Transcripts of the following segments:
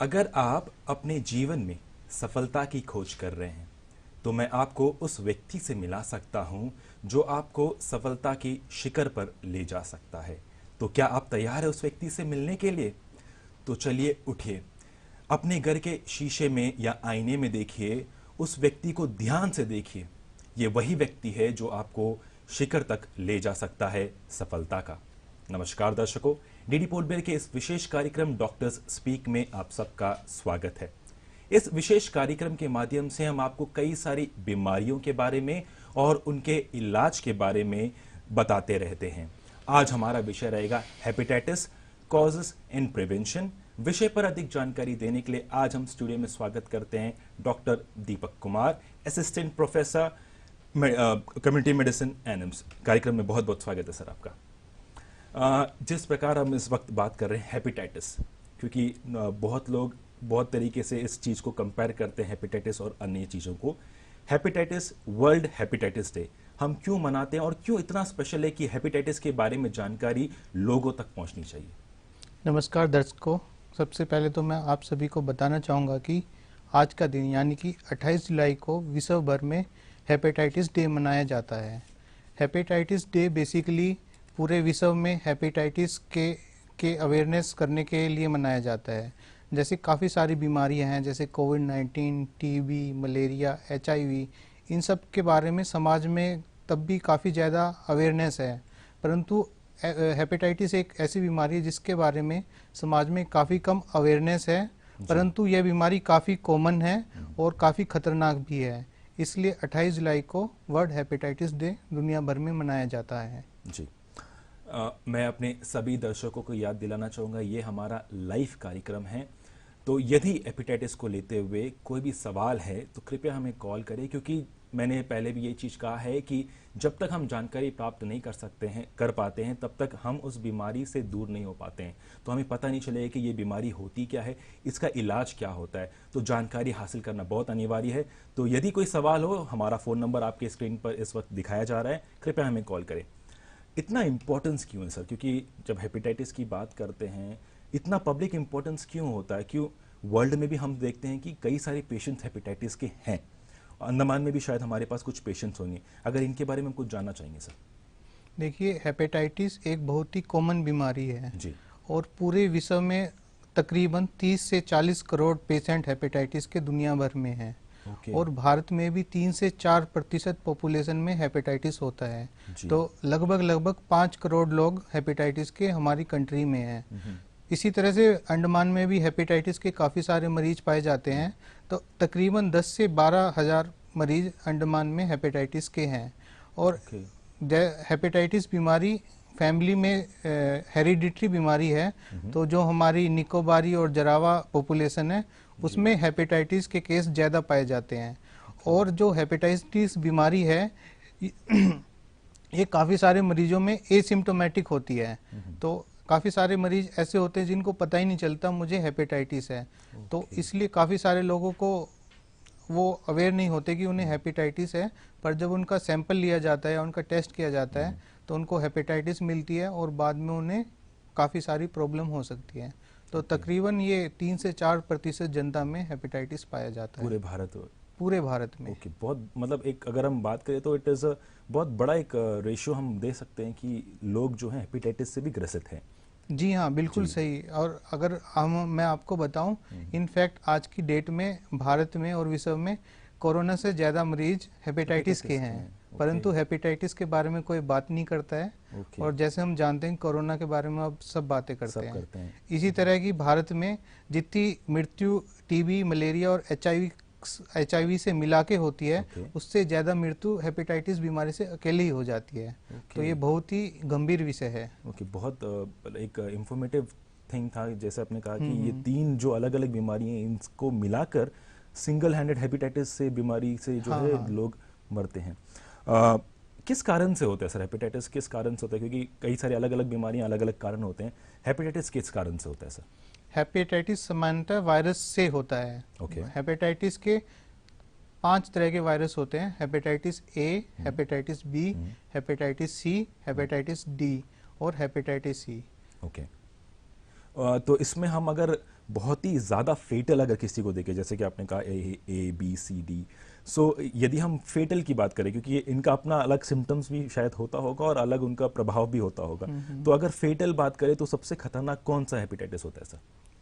अगर आप अपने जीवन में सफलता की खोज कर रहे हैं तो मैं आपको उस व्यक्ति से मिला सकता हूं जो आपको सफलता की शिखर पर ले जा सकता है। तो क्या आप तैयार हैं उस व्यक्ति से मिलने के लिए? तो चलिए उठिए, अपने घर के शीशे में या आईने में देखिए, उस व्यक्ति को ध्यान से देखिए। ये वही व्यक्ति है जो आपको शिखर तक ले जा सकता है सफलता का। नमस्कार दर्शकों, डीडी पोर्टबेल के इस विशेष कार्यक्रम डॉक्टर्स स्पीक में आप सबका स्वागत है। इस विशेष कार्यक्रम के माध्यम से हम आपको कई सारी बीमारियों के बारे में और उनके इलाज के बारे में बताते रहते हैं। आज हमारा विषय रहेगा हेपेटाइटिस, कॉजेस एंड प्रिवेंशन। विषय पर अधिक जानकारी देने के लिए आज हम स्टूडियो में स्वागत करते हैं doctor Deepak Kumar, assistant professor community medicine AIIMS. कार्यक्रम में बहुत बहुत स्वागत है सर आपका। जिस प्रकार हम इस वक्त बात कर रहे हैं हेपेटाइटिस, क्योंकि बहुत लोग बहुत तरीके से इस चीज़ को कंपेयर करते हैं हेपेटाइटिस और अन्य चीज़ों को। हेपेटाइटिस, वर्ल्ड हेपेटाइटिस डे हम क्यों मनाते हैं और क्यों इतना स्पेशल है कि हेपेटाइटिस के बारे में जानकारी लोगों तक पहुंचनी चाहिए? नमस्कार दर्शकों, सबसे पहले तो मैं आप सभी को बताना चाहूँगा कि आज का दिन यानी कि 28 जुलाई को विश्व भर में हेपेटाइटिस डे मनाया जाता है। हेपेटाइटिस डे बेसिकली पूरे विश्व में हेपेटाइटिस के अवेयरनेस करने के लिए मनाया जाता है। जैसे काफ़ी सारी बीमारियां हैं, जैसे कोविड-19, टीबी, मलेरिया, एचआईवी, इन सब के बारे में समाज में तब भी काफ़ी ज़्यादा अवेयरनेस है। परंतु हेपेटाइटिस एक ऐसी बीमारी है जिसके बारे में समाज में काफ़ी कम अवेयरनेस है, परंतु यह बीमारी काफ़ी कॉमन है और काफ़ी खतरनाक भी है। इसलिए 28 जुलाई को वर्ल्ड हेपेटाइटिस डे दुनिया भर में मनाया जाता है। जी, मैं अपने सभी दर्शकों को याद दिलाना चाहूँगा, ये हमारा लाइव कार्यक्रम है। तो यदि हेपेटाइटिस को लेते हुए कोई भी सवाल है तो कृपया हमें कॉल करें, क्योंकि मैंने पहले भी ये चीज़ कहा है कि जब तक हम जानकारी प्राप्त नहीं कर पाते हैं तब तक हम उस बीमारी से दूर नहीं हो पाते हैं। तो हमें पता नहीं चलेगा कि ये बीमारी होती क्या है, इसका इलाज क्या होता है। तो जानकारी हासिल करना बहुत अनिवार्य है। तो यदि कोई सवाल हो, हमारा फ़ोन नंबर आपके स्क्रीन पर इस वक्त दिखाया जा रहा है, कृपया हमें कॉल करें। इतना इम्पोर्टेंस क्यों है सर? क्योंकि जब हेपेटाइटिस की बात करते हैं, इतना पब्लिक इम्पोर्टेंस क्यों होता है? क्यों वर्ल्ड में भी हम देखते हैं कि कई सारे पेशेंट्स हेपेटाइटिस के हैं। अंडमान में भी शायद हमारे पास कुछ पेशेंट्स होंगे। अगर इनके बारे में हम कुछ जानना चाहेंगे सर। देखिए, हेपेटाइटिस एक बहुत ही कॉमन बीमारी है जी। और पूरे विश्व में तकरीबन 30 से 40 करोड़ पेशेंट हेपेटाइटिस के दुनिया भर में हैं। ओके। और भारत में भी 3 से 4% पॉपुलेशन में हेपेटाइटिस होता है। जी। तो लगभग 5 करोड़ लोग हेपेटाइटिस के हमारी कंट्री में हैं। इसी तरह से अंडमान में भी हेपेटाइटिस के काफ़ी सारे मरीज पाए जाते हैं। तो तकरीबन 10 से 12 हज़ार मरीज अंडमान में हेपेटाइटिस के हैं। और ओके। हेपेटाइटिस बीमारी फैमिली में हेरिडिटरी बीमारी है। तो जो हमारी निकोबारी और जरावा पॉपुलेशन है उसमें हेपेटाइटिस के केस ज़्यादा पाए जाते हैं। और जो हेपेटाइटिस बीमारी है ये काफ़ी सारे मरीजों में एसिम्टोमेटिक होती है। तो काफ़ी सारे मरीज ऐसे होते हैं जिनको पता ही नहीं चलता मुझे हेपेटाइटिस है। तो इसलिए काफ़ी सारे लोगों को वो अवेयर नहीं होते कि उन्हें हेपेटाइटिस है, पर जब उनका सैंपल लिया जाता है, उनका टेस्ट किया जाता है तो उनको हेपेटाइटिस मिलती है और बाद में उन्हें काफ़ी सारी प्रॉब्लम हो सकती है। तो तकरीबन ये 3 से 4% जनता में हेपेटाइटिस पाया जाता पूरे है भारत? पूरे भारत में। ओके, बहुत मतलब एक अगर हम बात करें तो इट इज़ अ बहुत बड़ा एक रेशियो हम दे सकते हैं कि लोग जो हैं हेपेटाइटिस से भी ग्रसित हैं। जी हाँ, बिल्कुल जी। सही। और अगर मैं आपको बताऊं, इनफैक्ट आज की डेट में भारत में और विश्व में कोरोना से ज़्यादा मरीज हेपेटाइटिस के हैं। परंतु हेपेटाइटिस के बारे में कोई बात नहीं करता है। ओके। और जैसे हम जानते हैं कोरोना के बारे में अब सब बातें करते सब हैं। करते हैं। इसी तरह की भारत में जितनी मृत्यु टीबी, मलेरिया और एचआईवी से मिला के होती है, ओके। उससे ज़्यादा मृत्यु हेपेटाइटिस बीमारी से अकेले ही हो जाती है। तो ये बहुत ही गंभीर विषय है। ओके, बहुत एक इंफॉर्मेटिव थिंग था। जैसे आपने कहा कि ये 3 जो अलग अलग बीमारियां हैं, इनको मिलाकर सिंगल हैंडेड हेपेटाइटिस से बीमारी से जो हाँ है हाँ। लोग मरते हैं। किस कारण से होता है सर हेपेटाइटिस? किस कारण से होता है? क्योंकि कई सारी अलग अलग बीमारियां अलग अलग कारण होते हैं। हेपेटाइटिस किस कारण से होता है सर? हेपेटाइटिस सामान्यतः वायरस से होता है। ओके। हेपेटाइटिस के 5 तरह के वायरस होते हैं: hepatitis A, hepatitis B, hepatitis C, hepatitis D और हेपेटाइटिस सी। ओके। तो इसमें हम अगर बहुत ही ज़्यादा फेटल अगर किसी को देखें, जैसे कि आपने कहा A B C D, सो यदि हम फेटल की बात करें, क्योंकि इनका अपना अलग सिम्टम्स भी शायद होता होगा और अलग उनका प्रभाव भी होता होगा, तो अगर फेटल बात करें तो सबसे खतरनाक कौन सा हेपेटाइटिस होता है सर?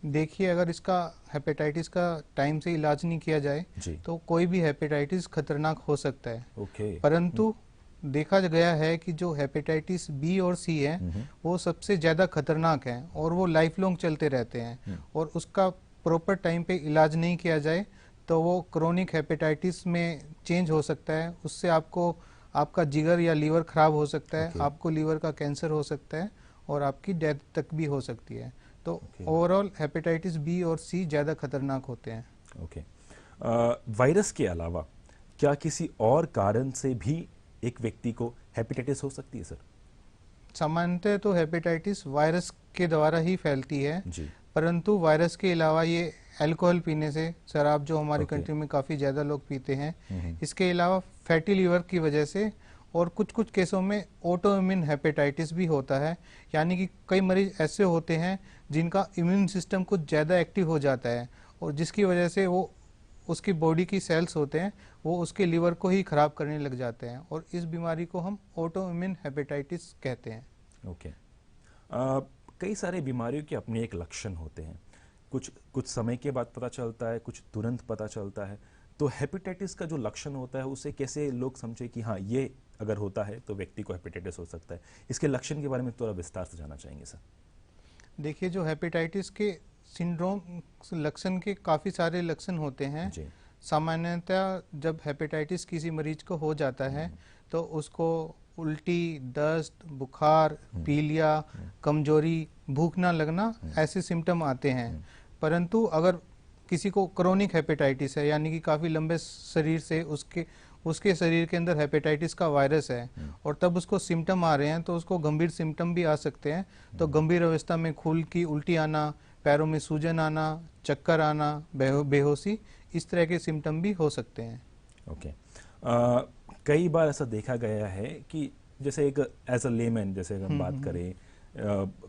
देखिए, अगर इसका हेपेटाइटिस का टाइम से इलाज नहीं किया जाए जी। तो कोई भी हेपेटाइटिस खतरनाक हो सकता है। ओके। परंतु देखा गया है कि जो हेपेटाइटिस बी और सी है वो सबसे ज़्यादा खतरनाक है और वो लाइफ लॉन्ग चलते रहते हैं, और उसका प्रॉपर टाइम पे इलाज नहीं किया जाए तो वो क्रोनिक हेपेटाइटिस में चेंज हो सकता है। उससे आपको आपका जिगर या लीवर खराब हो सकता है, Okay. आपको लीवर का कैंसर हो सकता है और आपकी डेथ तक भी हो सकती है। तो Okay. ओवरऑल हेपेटाइटिस बी और सी ज़्यादा खतरनाक होते हैं। ओके। वायरस के अलावा क्या किसी और कारण से भी एक व्यक्ति को हेपेटाइटिस हो सकती है सर? सामान्यतः तो हेपेटाइटिस वायरस के द्वारा ही फैलती है, जी। परंतु वायरस के अलावा ये अल्कोहल पीने से, शराब जो हमारी Okay. कंट्री में काफ़ी ज़्यादा लोग पीते हैं, इसके अलावा फैटी लीवर की वजह से, और कुछ कुछ केसों में ऑटो इम्यून हेपेटाइटिस भी होता है। यानी कि कई मरीज ऐसे होते हैं जिनका इम्यून सिस्टम कुछ ज़्यादा एक्टिव हो जाता है और जिसकी वजह से वो उसकी बॉडी की सेल्स होते हैं वो उसके लीवर को ही खराब करने लग जाते हैं, और इस बीमारी को हम ऑटो इम्यून हेपेटाइटिस कहते हैं। ओके। कई सारे बीमारियों के अपने एक लक्षण होते हैं, कुछ कुछ समय के बाद पता चलता है, कुछ तुरंत पता चलता है। तो हेपेटाइटिस का जो लक्षण होता है उसे कैसे लोग समझे कि हाँ ये अगर होता है तो व्यक्ति को हेपेटाइटिस हो सकता है? इसके लक्षण के बारे में थोड़ा विस्तार से जानना चाहेंगे सर। देखिए, जो हेपेटाइटिस के सिंड्रोम लक्षण के काफ़ी सारे लक्षण होते हैं। जी। सामान्यतः जब हेपेटाइटिस किसी मरीज को हो जाता है तो उसको उल्टी, दस्त, बुखार, पीलिया, कमजोरी, भूख ना लगना ऐसे सिम्टम आते हैं। परंतु अगर किसी को क्रोनिक हेपेटाइटिस है, यानी कि काफ़ी लंबे शरीर से उसके उसके शरीर के अंदर हेपेटाइटिस का वायरस है और तब उसको सिम्टम आ रहे हैं, तो उसको गंभीर सिम्टम भी आ सकते हैं। तो गंभीर अवस्था में खून की उल्टी आना, पैरों में सूजन आना, चक्कर आना, बेहोशी, इस तरह के सिम्टम भी हो सकते हैं। ओके। कई बार ऐसा देखा गया है कि जैसे एक एज अ लेमैन जैसे अगर हम बात करें,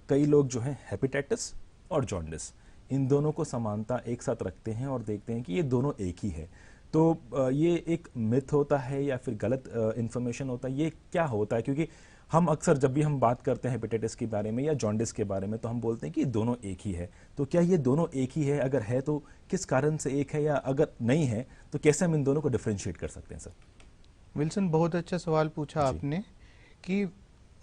कई लोग जो हैं हेपेटाइटिस और जॉन्डिस इन दोनों को समानता एक साथ रखते हैं और देखते हैं कि ये दोनों एक ही है। तो ये एक मिथ होता है या फिर गलत इंफॉर्मेशन होता है, ये क्या होता है? क्योंकि हम अक्सर जब भी हम बात करते हैं हेपेटाइटिस के बारे में या जॉन्डिस के बारे में तो हम बोलते हैं कि ये दोनों एक ही है। तो क्या ये दोनों एक ही है? अगर है तो किस कारण से एक है, या अगर नहीं है तो कैसे हम इन दोनों को डिफरेंशिएट कर सकते हैं सर? विल्सन, बहुत अच्छा सवाल पूछा जी। आपने कि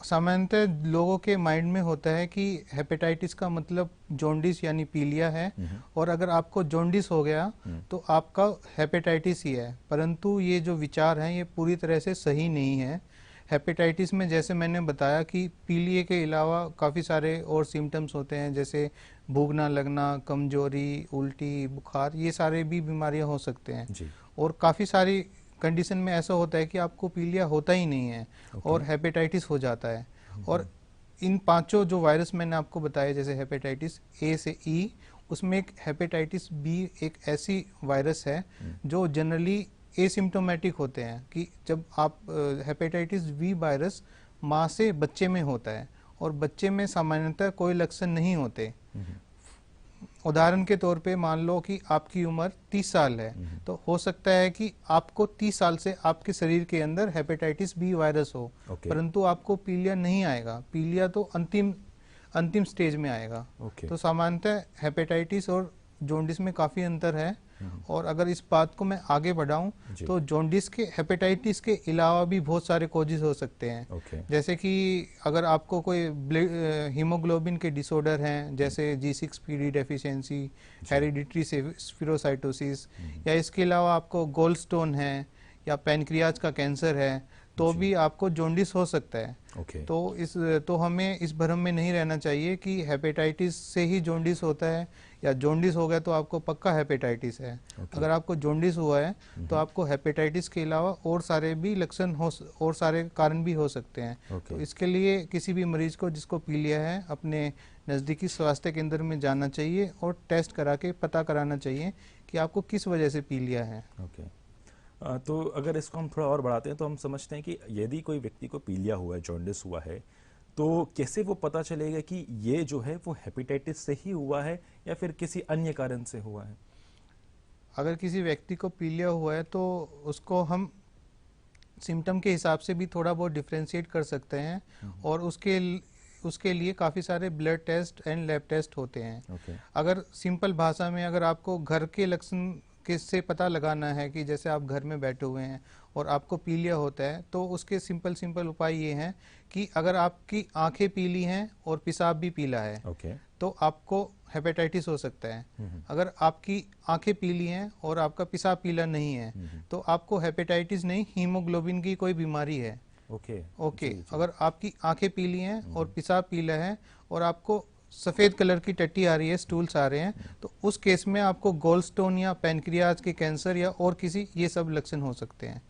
सामान्यतः लोगों के माइंड में होता है कि हेपेटाइटिस का मतलब जॉन्डिस यानी पीलिया है, और अगर आपको जॉन्डिस हो गया तो आपका हेपेटाइटिस ही है। परंतु ये जो विचार हैं ये पूरी तरह से सही नहीं है। हेपेटाइटिस में जैसे मैंने बताया कि पीलिया के अलावा काफ़ी सारे और सिम्टम्स होते हैं, जैसे भूख ना लगना, कमजोरी, उल्टी, बुखार, ये सारे भी बीमारियां हो सकते हैं। जी। और काफ़ी सारी कंडीशन में ऐसा होता है कि आपको पीलिया होता ही नहीं है और हेपेटाइटिस हो जाता है। और इन पांचों जो वायरस मैंने आपको बताया, जैसे हेपेटाइटिस ए से ई, उसमें एक हेपेटाइटिस बी एक ऐसी वायरस है जो जनरली एसिम्टोमेटिक होते हैं, कि जब आप हेपेटाइटिस बी वायरस माँ से बच्चे में होता है और बच्चे में सामान्यतः कोई लक्षण नहीं होते। उदाहरण के तौर पे मान लो कि आपकी उम्र 30 साल है, तो हो सकता है कि आपको 30 साल से आपके शरीर के अंदर हेपेटाइटिस बी वायरस हो, परंतु आपको पीलिया नहीं आएगा। पीलिया तो अंतिम स्टेज में आएगा। तो सामान्यतः हेपेटाइटिस और जॉन्डिस में काफ़ी अंतर है। और अगर इस बात को मैं आगे बढ़ाऊं तो जॉन्डिस के हेपेटाइटिस के अलावा भी बहुत सारे कॉजेज हो सकते हैं। जैसे कि अगर आपको कोई हीमोग्लोबिन के डिसऑर्डर हैं, जैसे G6PD डेफिशिएंसी, हेरिडिटरी स्फीरोसाइटोसिस, या इसके अलावा आपको गोल स्टोन है या पैनक्रियाज का कैंसर है, तो भी आपको जॉन्डिस हो सकता है। तो हमें इस भ्रम में नहीं रहना चाहिए कि हेपेटाइटिस से ही जॉन्डिस होता है, या जॉन्डिस हो गया तो आपको पक्का हेपेटाइटिस है। अगर आपको जॉन्डिस हुआ है तो आपको हेपेटाइटिस के अलावा और सारे भी लक्षण और सारे कारण भी हो सकते हैं। तो इसके लिए किसी भी मरीज को जिसको पीलिया है अपने नज़दीकी स्वास्थ्य केंद्र में जाना चाहिए और टेस्ट करा के पता कराना चाहिए कि आपको किस वजह से पीलिया है। तो अगर इसको हम थोड़ा और बढ़ाते हैं तो हम समझते हैं कि यदि कोई व्यक्ति को पीलिया हुआ है, जॉन्डिस हुआ है, तो कैसे वो पता चलेगा कि ये जो है वो हेपेटाइटिस से ही हुआ है या फिर किसी अन्य कारण से हुआ है? अगर किसी व्यक्ति को पीलिया हुआ है तो उसको हम सिम्टम के हिसाब से भी थोड़ा बहुत डिफ्रेंशिएट कर सकते हैं, और उसके लिए काफ़ी सारे blood test and lab test होते हैं। ओके। अगर सिंपल भाषा में अगर आपको घर के लक्षण किससे पता लगाना है कि जैसे आप घर में बैठे हुए हैं और आपको पीलिया होता है, तो उसके सिंपल उपाय ये हैं कि अगर आपकी आंखें पीली हैं और पेशाब भी पीला है ओके। तो आपको हेपेटाइटिस हो सकता है। अगर आपकी आंखें पीली हैं और आपका पेशाब पीला नहीं है तो आपको हेपेटाइटिस नहीं, हीमोग्लोबिन की कोई बीमारी है। ओके। ओके। जी, जी। अगर आपकी आंखें पीली हैं और पेशाब पीला है और आपको सफेद कलर की टट्टी आ रही है, स्टूल्स आ रहे हैं, तो उस केस में आपको गोल्डस्टोन या पैनक्रियाज के कैंसर या और किसी ये सब लक्षण हो सकते हैं।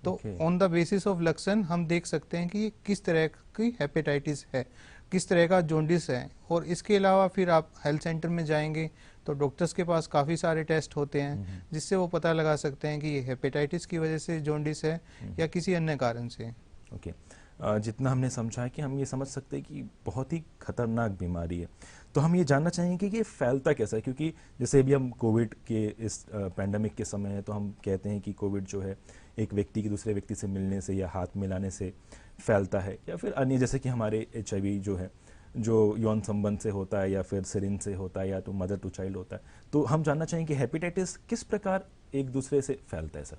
तो ऑन द बेसिस ऑफ लक्षण हम देख सकते हैं कि किस तरह की हेपेटाइटिस है, किस तरह का जॉन्डिस है। और इसके अलावा फिर आप हेल्थ सेंटर में जाएंगे तो डॉक्टर्स के पास काफ़ी सारे टेस्ट होते हैं जिससे वो पता लगा सकते हैं कि ये हेपेटाइटिस की वजह से जॉन्डिस है या किसी अन्य कारण से। ओके। जितना हमने समझा है कि हम ये समझ सकते हैं कि बहुत ही खतरनाक बीमारी है, तो हम ये जानना चाहेंगे कि ये फैलता कैसा है, क्योंकि जैसे अभी हम कोविड के इस पैंडमिक के समय है तो हम कहते हैं कि कोविड जो है एक व्यक्ति की दूसरे व्यक्ति से मिलने से या हाथ मिलाने से फैलता है, या फिर अन्य जैसे कि हमारे HIV जो है जो यौन संबंध से होता है या फिर सिरिंज से होता है या तो मदर टू चाइल्ड होता है। तो हम जानना चाहेंगे कि हेपेटाइटिस किस प्रकार एक दूसरे से फैलता है सर?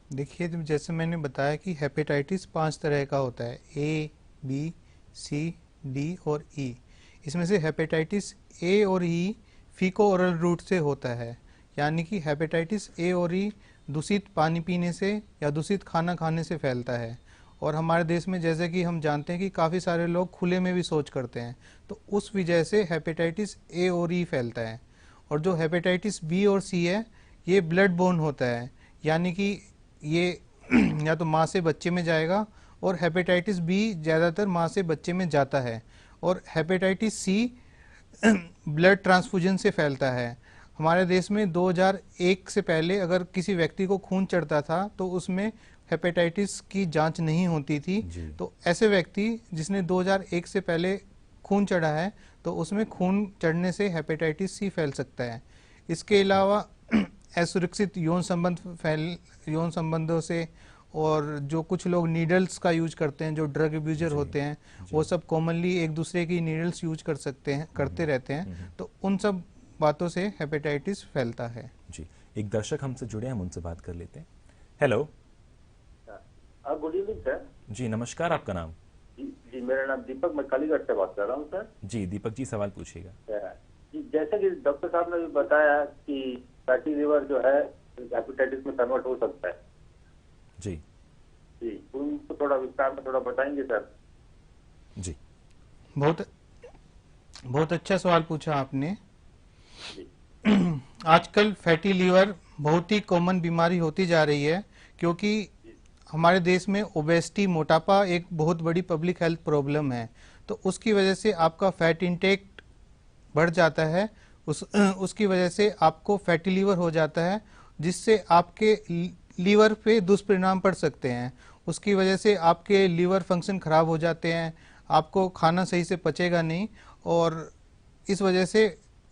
देखिए, जैसे मैंने बताया कि हेपेटाइटिस 5 तरह का होता है, A, B, C, D और E। इसमें से हेपेटाइटिस A और E फीको ओरल रूट से होता है, यानी कि हेपेटाइटिस A और E दूषित पानी पीने से या दूषित खाना खाने से फैलता है। और हमारे देश में जैसे कि हम जानते हैं कि काफ़ी सारे लोग खुले में भी शौच करते हैं, तो उस वजह से हेपेटाइटिस A और E फैलता है। और जो हेपेटाइटिस B और C है ये ब्लड बोर्न होता है, यानी कि ये या तो माँ से बच्चे में जाएगा, और हेपेटाइटिस B ज़्यादातर माँ से बच्चे में जाता है। और हेपेटाइटिस C ब्लड ट्रांसफ्यूजन से फैलता है। हमारे देश में 2001 से पहले अगर किसी व्यक्ति को खून चढ़ता था तो उसमें हेपेटाइटिस की जांच नहीं होती थी। तो ऐसे व्यक्ति जिसने 2001 से पहले खून चढ़ा है तो उसमें खून चढ़ने से हेपेटाइटिस C फैल सकता है। इसके अलावा असुरक्षित यौन संबंधों से, और जो कुछ लोग नीडल्स का यूज करते हैं, जो ड्रग अब्यूजर होते हैं, वो सब कॉमनली एक दूसरे की नीडल्स यूज करते रहते हैं, तो उन सब बातों से हेपेटाइटिस फैलता है। जी, एक दर्शक हमसे जुड़े हैं, हम उनसे बात कर लेते हैं। हेलो। Good evening sir. जी नमस्कार, आपका नाम? जी मेरा नाम दीपक, मैं कालीगढ़ से बात कर रहा हूँ सर। जी दीपक जी, सवाल पूछिएगा। जी, जैसे कि डॉक्टर साहब ने भी बताया कि फैटी लिवर जो है हेपेटाइटिस में कन्वर्ट हो सकता है। जी जी, उनको थोड़ा विस्तार में थोड़ा बताएंगे सर? जी, बहुत अच्छा सवाल पूछा आपने। आजकल फैटी लीवर बहुत ही कॉमन बीमारी होती जा रही है, क्योंकि हमारे देश में ओबेसिटी, मोटापा एक बहुत बड़ी पब्लिक हेल्थ प्रॉब्लम है। तो उसकी वजह से आपका फैट इंटेक बढ़ जाता है, उसकी वजह से आपको फैटी लीवर हो जाता है, जिससे आपके लीवर पे दुष्परिणाम पड़ सकते हैं। उसकी वजह से आपके लीवर फंक्शन खराब हो जाते हैं, आपको खाना सही से पचेगा नहीं, और इस वजह से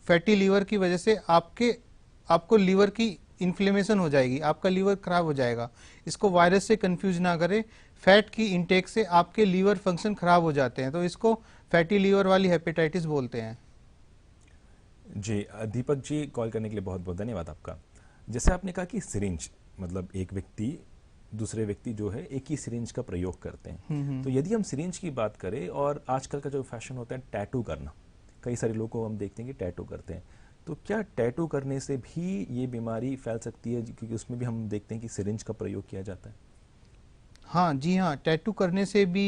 फैटी लीवर की वजह से आपको लीवर की इन्फ्लेमेशन हो जाएगी, आपका लीवर खराब हो जाएगा। इसको वायरस से कंफ्यूज ना करें, फैट की इंटेक से आपके लीवर फंक्शन खराब हो जाते हैं, तो इसको फैटी लीवर वाली हेपेटाइटिस बोलते हैं। जी दीपक जी, कॉल करने के लिए बहुत बहुत धन्यवाद आपका। जैसे आपने कहा कि सिरिंज, मतलब एक व्यक्ति दूसरे व्यक्ति जो है एक ही सिरिंज का प्रयोग करते हैं, तो यदि हम सिरिंज की बात करें, और आजकल का जो फैशन होता है टैटू करना, कई सारे लोगों को हम देखते हैं कि टैटू करते हैं, तो क्या टैटू करने से भी ये बीमारी फैल सकती है, क्योंकि उसमें भी हम देखते हैं कि सिरिंज का प्रयोग किया जाता है? हाँ जी हाँ, टैटू करने से भी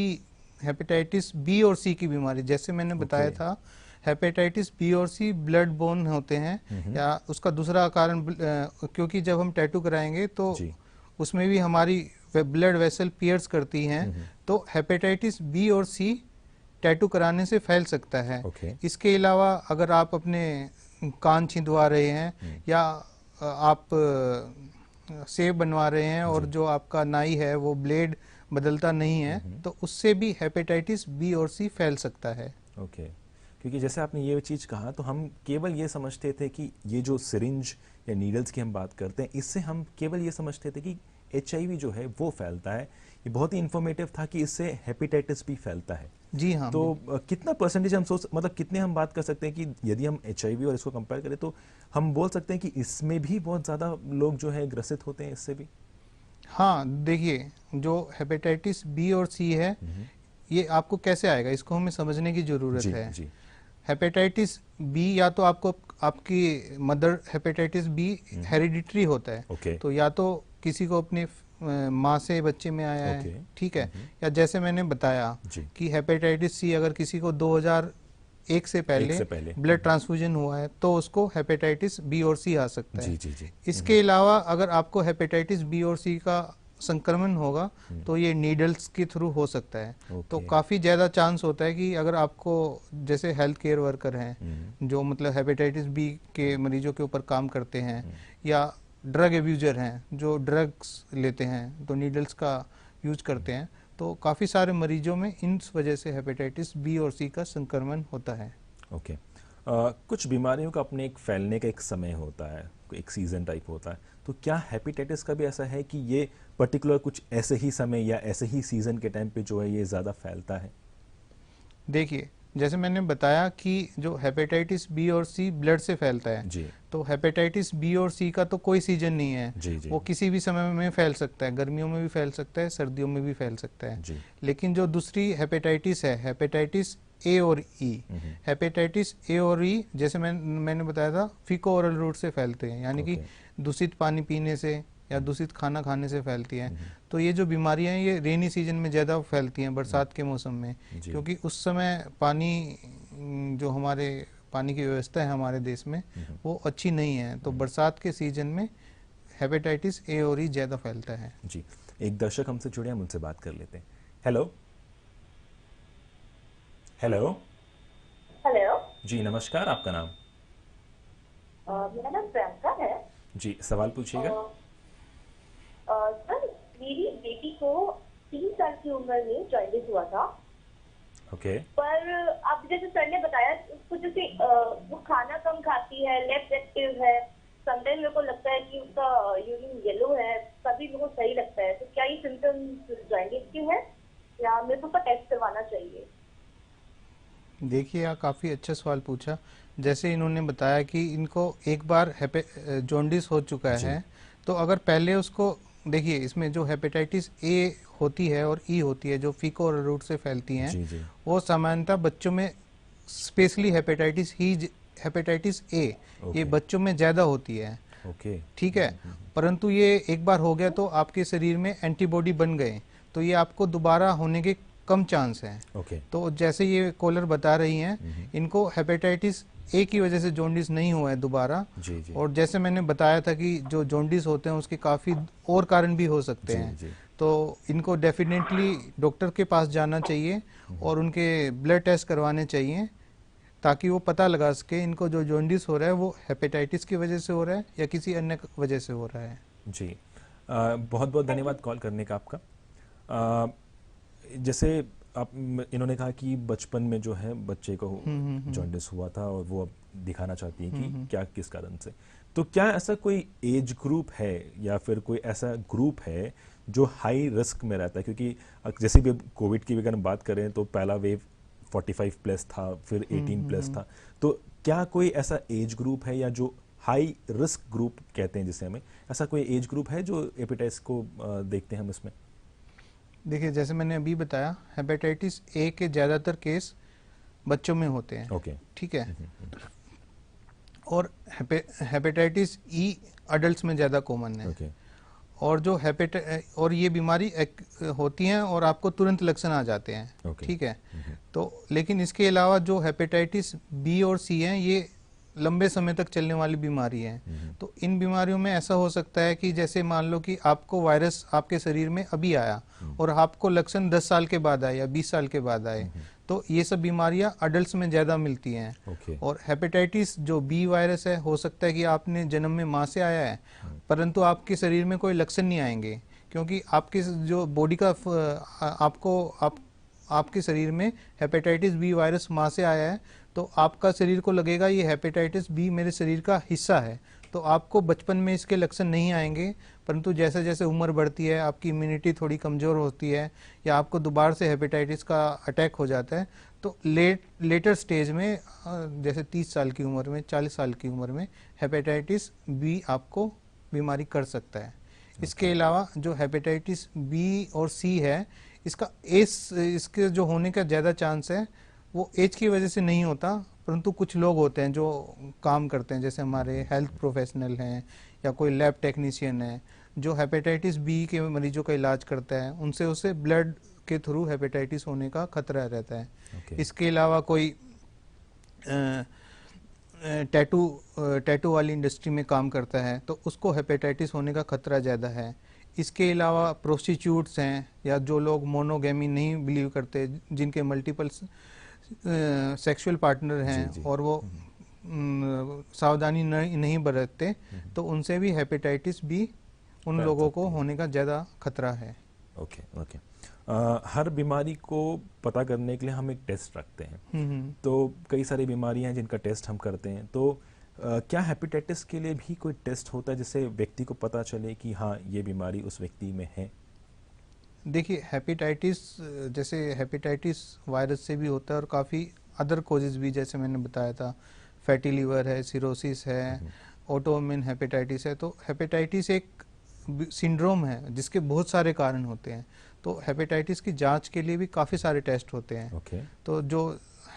हेपेटाइटिस B और C की बीमारी, जैसे मैंने बताया था, हेपेटाइटिस B और C ब्लड बोर्न होते हैं, या उसका दूसरा कारण क्योंकि जब हम टैटू कराएंगे तो उसमें भी हमारी ब्लड वेसल पियर्स करती हैं, तो हेपेटाइटिस B और C टैटू कराने से फैल सकता है। इसके अलावा अगर आप अपने कान छिदवा रहे हैं, या आप सेब बनवा रहे हैं और जो आपका नाई है वो ब्लेड बदलता नहीं है तो उससे भी हेपेटाइटिस बी और सी फैल सकता है। ओके, क्योंकि जैसे आपने ये चीज़ कहा तो हम केवल ये समझते थे कि ये जो सिरिंज या नीडल्स की हम बात करते हैं इससे हम केवल ये समझते थे कि एचआईवी जो है वो फैलता है। ये बहुत ही इंफॉर्मेटिव था कि इससे हेपेटाइटिस भी फैलता है। जी हाँ। तो कितना परसेंटेज हम सोच मतलब कितने हम बात कर सकते हैं कि यदि हम एचआईवी और इसको कंपेयर करें तो हम बोल सकते हैं कि इसमें भी बहुत ज़्यादा लोग जो है ग्रसित होते हैं इससे भी? हाँ, देखिए जो हेपेटाइटिस बी और सी है ये आपको कैसे आएगा इसको हमें समझने की जरूरत जी है। जी। हेपेटाइटिस बी या तो आपको आपकी मदर हेपेटाइटिस बी हेरिडिटरी होता है। ओके। तो या तो किसी को अपने माँ से बच्चे में आया ओके। है, ठीक है, या जैसे मैंने बताया जी। कि हेपेटाइटिस सी अगर किसी को 2001 से पहले ब्लड ट्रांसफ्यूजन हुआ है तो उसको हेपेटाइटिस बी और सी आ सकता है। जी जी जी। इसके अलावा अगर आपको हेपेटाइटिस बी और सी का संक्रमण होगा तो ये नीडल्स के थ्रू हो सकता है। तो ओके। काफ़ी ज़्यादा चांस होता है कि अगर आपको जैसे हेल्थ केयर वर्कर हैं जो मतलब हेपेटाइटिस बी के मरीजों के ऊपर काम करते हैं या ड्रग एब्यूजर हैं जो ड्रग्स लेते हैं तो नीडल्स का यूज करते हैं, तो काफ़ी सारे मरीजों में इन वजह से हेपेटाइटिस बी और सी का संक्रमण होता है। ओके। कुछ बीमारियों का अपने एक फैलने का एक समय होता है, एक सीजन टाइप होता है, तो क्या हेपेटाइटिस का भी ऐसा है कि ये पर्टिकुलर कुछ ऐसे ही समय या ऐसे ही सीजन के टाइम पे जो है ये ज़्यादा फैलता है? देखिए जैसे मैंने बताया कि जो हेपेटाइटिस बी और सी ब्लड से फैलता है जी तो हेपेटाइटिस बी और सी का तो कोई सीजन नहीं है। जी जी। वो किसी भी समय में फैल सकता है, गर्मियों में भी फैल सकता है, सर्दियों में भी फैल सकता है। जी। लेकिन जो दूसरी हेपेटाइटिस है हेपेटाइटिस ए और ई, हेपेटाइटिस ए और ई जैसे मैंने बताया था फीको ओरल रूट से फैलते हैं, यानी कि दूषित पानी पीने से या दूषित खाना खाने से फैलती हैं। तो ये जो बीमारियां हैं ये रेनी सीजन में ज़्यादा फैलती हैं, बरसात के मौसम में, क्योंकि उस समय पानी जो हमारे पानी की व्यवस्था है हमारे देश में वो अच्छी नहीं है। तो बरसात के सीजन में हेपेटाइटिस ए और ई ज़्यादा फैलता है। जी। एक दर्शक हमसे जुड़े, हम उनसे बात कर लेते हैं। Hello hello. हेलो जी नमस्कार, आपका नाम? मेरा नाम प्रियंका है। जी, सवाल पूछिएगा। सर मेरी बेटी को 3 साल की उम्र में जॉन्डिस हुआ था। ओके। पर आप जैसे सर ने बताया उसको जैसे वो खाना कम खाती है, लेस एक्टिव है, समटाइम मेरे को लगता है कि उसका यूरिन येलो है, कभी मेरे को सही लगता है। तो क्या ये सिम्टम्स जॉन्डिस के हैं या मेरे को टेस्ट करवाना चाहिए? देखिए आप काफ़ी अच्छा सवाल पूछा। जैसे इन्होंने बताया कि इनको एक बार जॉन्डिस हो चुका है, तो अगर पहले उसको देखिए इसमें जो हेपेटाइटिस ए होती है और ई होती है जो फीको और रूट से फैलती हैं, जी जी। वो सामान्यतः बच्चों में स्पेशली हेपेटाइटिस ए ये बच्चों में ज़्यादा होती है। ओके। ठीक है, परंतु ये एक बार हो गया तो आपके शरीर में एंटीबॉडी बन गए तो ये आपको दोबारा होने के कम चांस हैं। ओके। तो जैसे ये कॉलर बता रही हैं इनको हेपेटाइटिस ए की वजह से जॉन्डिस नहीं हुआ है दोबारा। जी जी। और जैसे मैंने बताया था कि जो जॉन्डिस होते हैं उसके काफ़ी और कारण भी हो सकते जी, हैं। जी। तो इनको डेफिनेटली डॉक्टर के पास जाना चाहिए और उनके ब्लड टेस्ट करवाने चाहिए ताकि वो पता लगा सके इनको जो जॉन्डिस हो रहा है वो हेपेटाइटिस की वजह से हो रहा है या किसी अन्य वजह से हो रहा है। जी। बहुत बहुत धन्यवाद कॉल करने का आपका। जैसे आप इन्होंने कहा कि बचपन में जो है बच्चे को जॉन्डिस हुआ था और वो अब दिखाना चाहती है कि क्या किस कारण से। तो क्या ऐसा कोई एज ग्रुप है या फिर कोई ऐसा ग्रुप है जो हाई रिस्क में रहता है? क्योंकि जैसे भी कोविड की अगर हम बात करें तो पहला वेव 45 प्लस था, फिर 18 प्लस था, तो क्या कोई ऐसा एज ग्रुप है या जो हाई रिस्क ग्रुप कहते हैं जिसे हमें, ऐसा कोई एज ग्रुप है जो हेपेटाइटिस को देखते हैं हम इसमें? देखिए जैसे मैंने अभी बताया हेपेटाइटिस ए के ज़्यादातर केस बच्चों में होते हैं। ओके। ठीक है, और हेपेटाइटिस ई अडल्ट्स में ज़्यादा कॉमन है। ओके। और जो और ये बीमारी होती हैं और आपको तुरंत लक्षण आ जाते हैं। ठीक है, तो लेकिन इसके अलावा जो हेपेटाइटिस बी और सी हैं ये लंबे समय तक चलने वाली बीमारी है। तो इन बीमारियों में ऐसा हो सकता है कि जैसे मान लो कि आपको वायरस आपके शरीर में अभी आया और आपको लक्षण 10 साल के बाद आए या 20 साल के बाद आए, तो ये सब बीमारियां अडल्ट्स में ज़्यादा मिलती हैं। और हेपेटाइटिस जो बी वायरस है हो सकता है कि आपने जन्म में माँ से आया है परंतु आपके शरीर में कोई लक्षण नहीं आएंगे क्योंकि आपके जो बॉडी का आपके शरीर में हेपेटाइटिस बी वायरस माँ से आया है, तो आपका शरीर को लगेगा ये हेपेटाइटिस बी मेरे शरीर का हिस्सा है। तो आपको बचपन में इसके लक्षण नहीं आएंगे, परंतु जैसे जैसे उम्र बढ़ती है, आपकी इम्यूनिटी थोड़ी कमज़ोर होती है, या आपको दोबारा से हेपेटाइटिस का अटैक हो जाता है, तो लेटर स्टेज में जैसे 30 साल की उम्र में, 40 साल की उम्र में हेपेटाइटिस बी आपको बीमारी कर सकता है। इसके अलावा जो हेपेटाइटिस बी और सी है, इसके जो होने का ज़्यादा चांस है वो एज की वजह से नहीं होता, परंतु कुछ लोग होते हैं जो काम करते हैं, जैसे हमारे हेल्थ प्रोफेशनल हैं या कोई लैब टेक्नीशियन है, जो हेपेटाइटिस बी के मरीजों का इलाज करता है, उनसे उसे ब्लड के थ्रू हेपेटाइटिस होने का खतरा रहता है। इसके अलावा कोई टैटू वाली इंडस्ट्री में काम करता है, तो उसको हेपेटाइटिस होने का खतरा ज़्यादा है। इसके अलावा प्रोस्टिट्यूट्स हैं, या जो लोग मोनोगेमी नहीं बिलीव करते, जिनके मल्टीपल सेक्सुअल पार्टनर हैं और वो सावधानी नहीं बरतते, तो उनसे भी हेपेटाइटिस बी उन लोगों को होने का ज़्यादा खतरा है। Okay okay. हर बीमारी को पता करने के लिए हम एक टेस्ट रखते हैं, तो कई सारी बीमारियां हैं जिनका टेस्ट हम करते हैं, तो क्या हेपेटाइटिस के लिए भी कोई टेस्ट होता है जिससे व्यक्ति को पता चले कि हाँ ये बीमारी उस व्यक्ति में है? देखिए, हेपेटाइटिस जैसे हेपेटाइटिस वायरस से भी होता है, और काफ़ी अदर कॉजेज भी, जैसे मैंने बताया था, फैटी लीवर है, सिरोसिस है, ऑटोइम्यून हेपेटाइटिस है। तो हेपेटाइटिस एक सिंड्रोम है जिसके बहुत सारे कारण होते हैं, तो हेपेटाइटिस की जांच के लिए भी काफ़ी सारे टेस्ट होते हैं। तो जो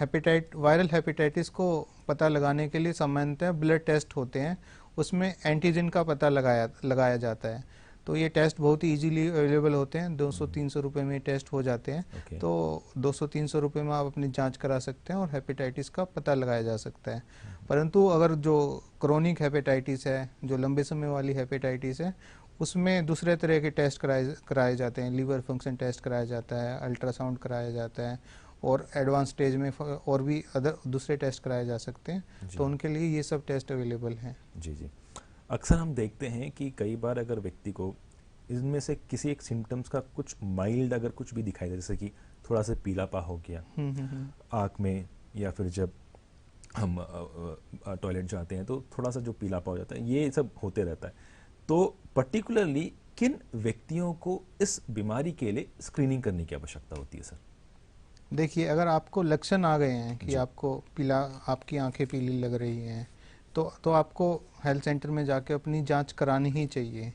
वायरल हेपेटाइटिस को पता लगाने के लिए सामान्यतः ब्लड टेस्ट होते हैं, उसमें एंटीजन का पता लगाया जाता है। तो ये टेस्ट बहुत ही इजीली अवेलेबल होते हैं, 200-300 रुपये में टेस्ट हो जाते हैं। तो 200-300 रुपये में आप अपनी जांच करा सकते हैं और हेपेटाइटिस का पता लगाया जा सकता है। परंतु अगर जो क्रोनिक हेपेटाइटिस है, जो लंबे समय वाली हेपेटाइटिस है, उसमें दूसरे तरह के टेस्ट कराए जाते हैं। लीवर फंक्शन टेस्ट कराया जाता है, अल्ट्रासाउंड कराया जाता है, और एडवांस स्टेज में और भी दूसरे टेस्ट कराए जा सकते हैं। तो उनके लिए ये सब टेस्ट अवेलेबल हैं। जी जी। अक्सर हम देखते हैं कि कई बार अगर व्यक्ति को इनमें से किसी एक सिम्टम्स का कुछ माइल्ड अगर कुछ भी दिखाई दे, जैसे कि थोड़ा सा पीलापा हो गया आँख में, या फिर जब हम टॉयलेट जाते हैं तो थोड़ा सा जो पीलापा हो जाता है, ये सब होते रहता है, तो पर्टिकुलरली किन व्यक्तियों को इस बीमारी के लिए स्क्रीनिंग करने की आवश्यकता होती है सर? देखिए, अगर आपको लक्षण आ गए हैं कि आपकी आंखें पीली लग रही हैं, तो आपको हेल्थ सेंटर में जाके अपनी जांच करानी ही चाहिए।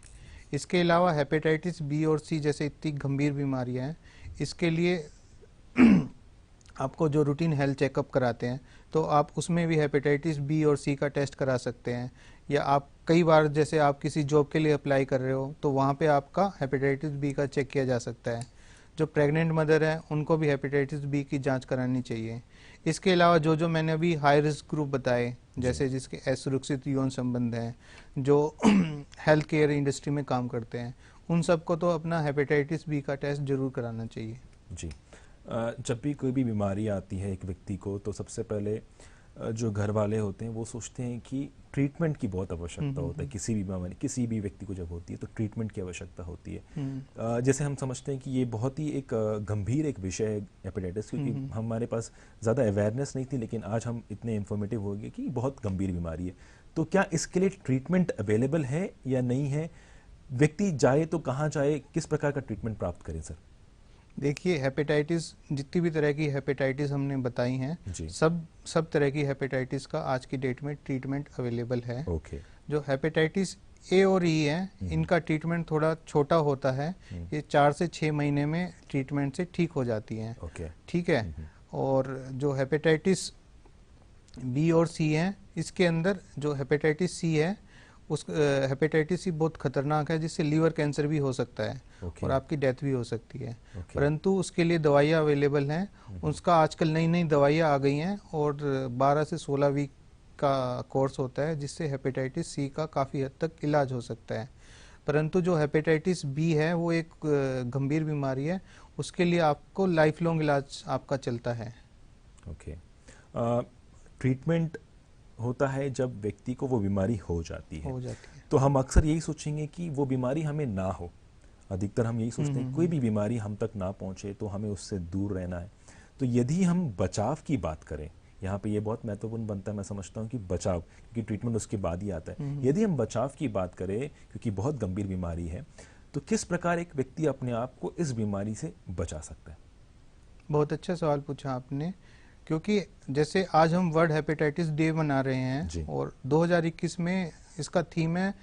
इसके अलावा हेपेटाइटिस बी और सी जैसे इतनी गंभीर बीमारियां हैं, इसके लिए आपको जो रूटीन हेल्थ चेकअप कराते हैं, तो आप उसमें भी हेपेटाइटिस बी और सी का टेस्ट करा सकते हैं। या आप कई बार, जैसे आप किसी जॉब के लिए अप्लाई कर रहे हो, तो वहाँ पे आपका हेपेटाइटिस बी का चेक किया जा सकता है। जो प्रेग्नेंट मदर हैं, उनको भी हेपेटाइटिस बी की जांच करानी चाहिए। इसके अलावा जो मैंने अभी हाई रिस्क ग्रुप बताए, जैसे जिसके असुरक्षित यौन संबंध हैं, जो हेल्थ केयर इंडस्ट्री में काम करते हैं, उन सबको तो अपना हेपेटाइटिस बी का टेस्ट जरूर कराना चाहिए। जी। जब भी कोई भी बीमारी आती है एक व्यक्ति को, तो सबसे पहले जो घर वाले होते हैं वो सोचते हैं कि ट्रीटमेंट की बहुत आवश्यकता होता है। किसी भी बीमारी, किसी भी व्यक्ति को जब होती है तो ट्रीटमेंट की आवश्यकता होती है। जैसे हम समझते हैं कि ये बहुत ही एक गंभीर एक विषय है हेपेटाइटिस, क्योंकि हमारे पास ज़्यादा अवेयरनेस नहीं थी, लेकिन आज हम इतने इन्फॉर्मेटिव हो गए कि बहुत गंभीर बीमारी है। तो क्या इसके लिए ट्रीटमेंट अवेलेबल है या नहीं है? व्यक्ति जाए तो कहाँ जाए, किस प्रकार का ट्रीटमेंट प्राप्त करें सर? देखिए, हेपेटाइटिस, जितनी भी तरह की हेपेटाइटिस हमने बताई हैं, सब तरह की हेपेटाइटिस का आज की डेट में ट्रीटमेंट अवेलेबल है। जो हेपेटाइटिस ए और ई है, इनका ट्रीटमेंट थोड़ा छोटा होता है। ये 4 से 6 महीने में ट्रीटमेंट से ठीक हो जाती हैं। ठीक है। और जो हेपेटाइटिस बी और सी है, इसके अंदर जो हेपेटाइटिस सी है, उस हेपेटाइटिस सी बहुत खतरनाक है, जिससे लीवर कैंसर भी हो सकता है और आपकी डेथ भी हो सकती है। परंतु उसके लिए दवाइयाँ अवेलेबल हैं। उसका आजकल नई नई दवाइयाँ आ गई हैं, और 12 से 16 वीक का कोर्स होता है, जिससे हेपेटाइटिस सी का काफ़ी हद तक इलाज हो सकता है। परंतु जो हेपेटाइटिस बी है, वो एक गंभीर बीमारी है, उसके लिए आपको लाइफ लॉन्ग इलाज आपका चलता है। ट्रीटमेंट होता है जब व्यक्ति को वो बीमारी हो जाती है। तो हम अक्सर यही सोचेंगे कि वो बीमारी हमें ना हो। अधिकतर हम यही सोचते हैं कोई भी बीमारी हम तक ना पहुंचे तो हमें उससे दूर रहना है। तो यदि हम बचाव की बात करें, यहाँ पे ये बहुत महत्वपूर्ण बनता है, मैं समझता हूँ कि बचाव, क्योंकि ट्रीटमेंट उसके बाद ही आता है। यदि हम बचाव की बात करें, क्योंकि बहुत गंभीर बीमारी है, तो किस प्रकार एक व्यक्ति अपने आप को इस बीमारी से बचा सकता है? बहुत अच्छा सवाल पूछा आपने, क्योंकि जैसे आज हम वर्ल्ड हेपेटाइटिस डे मना रहे जी। हैं और 2021 में इसका थीम है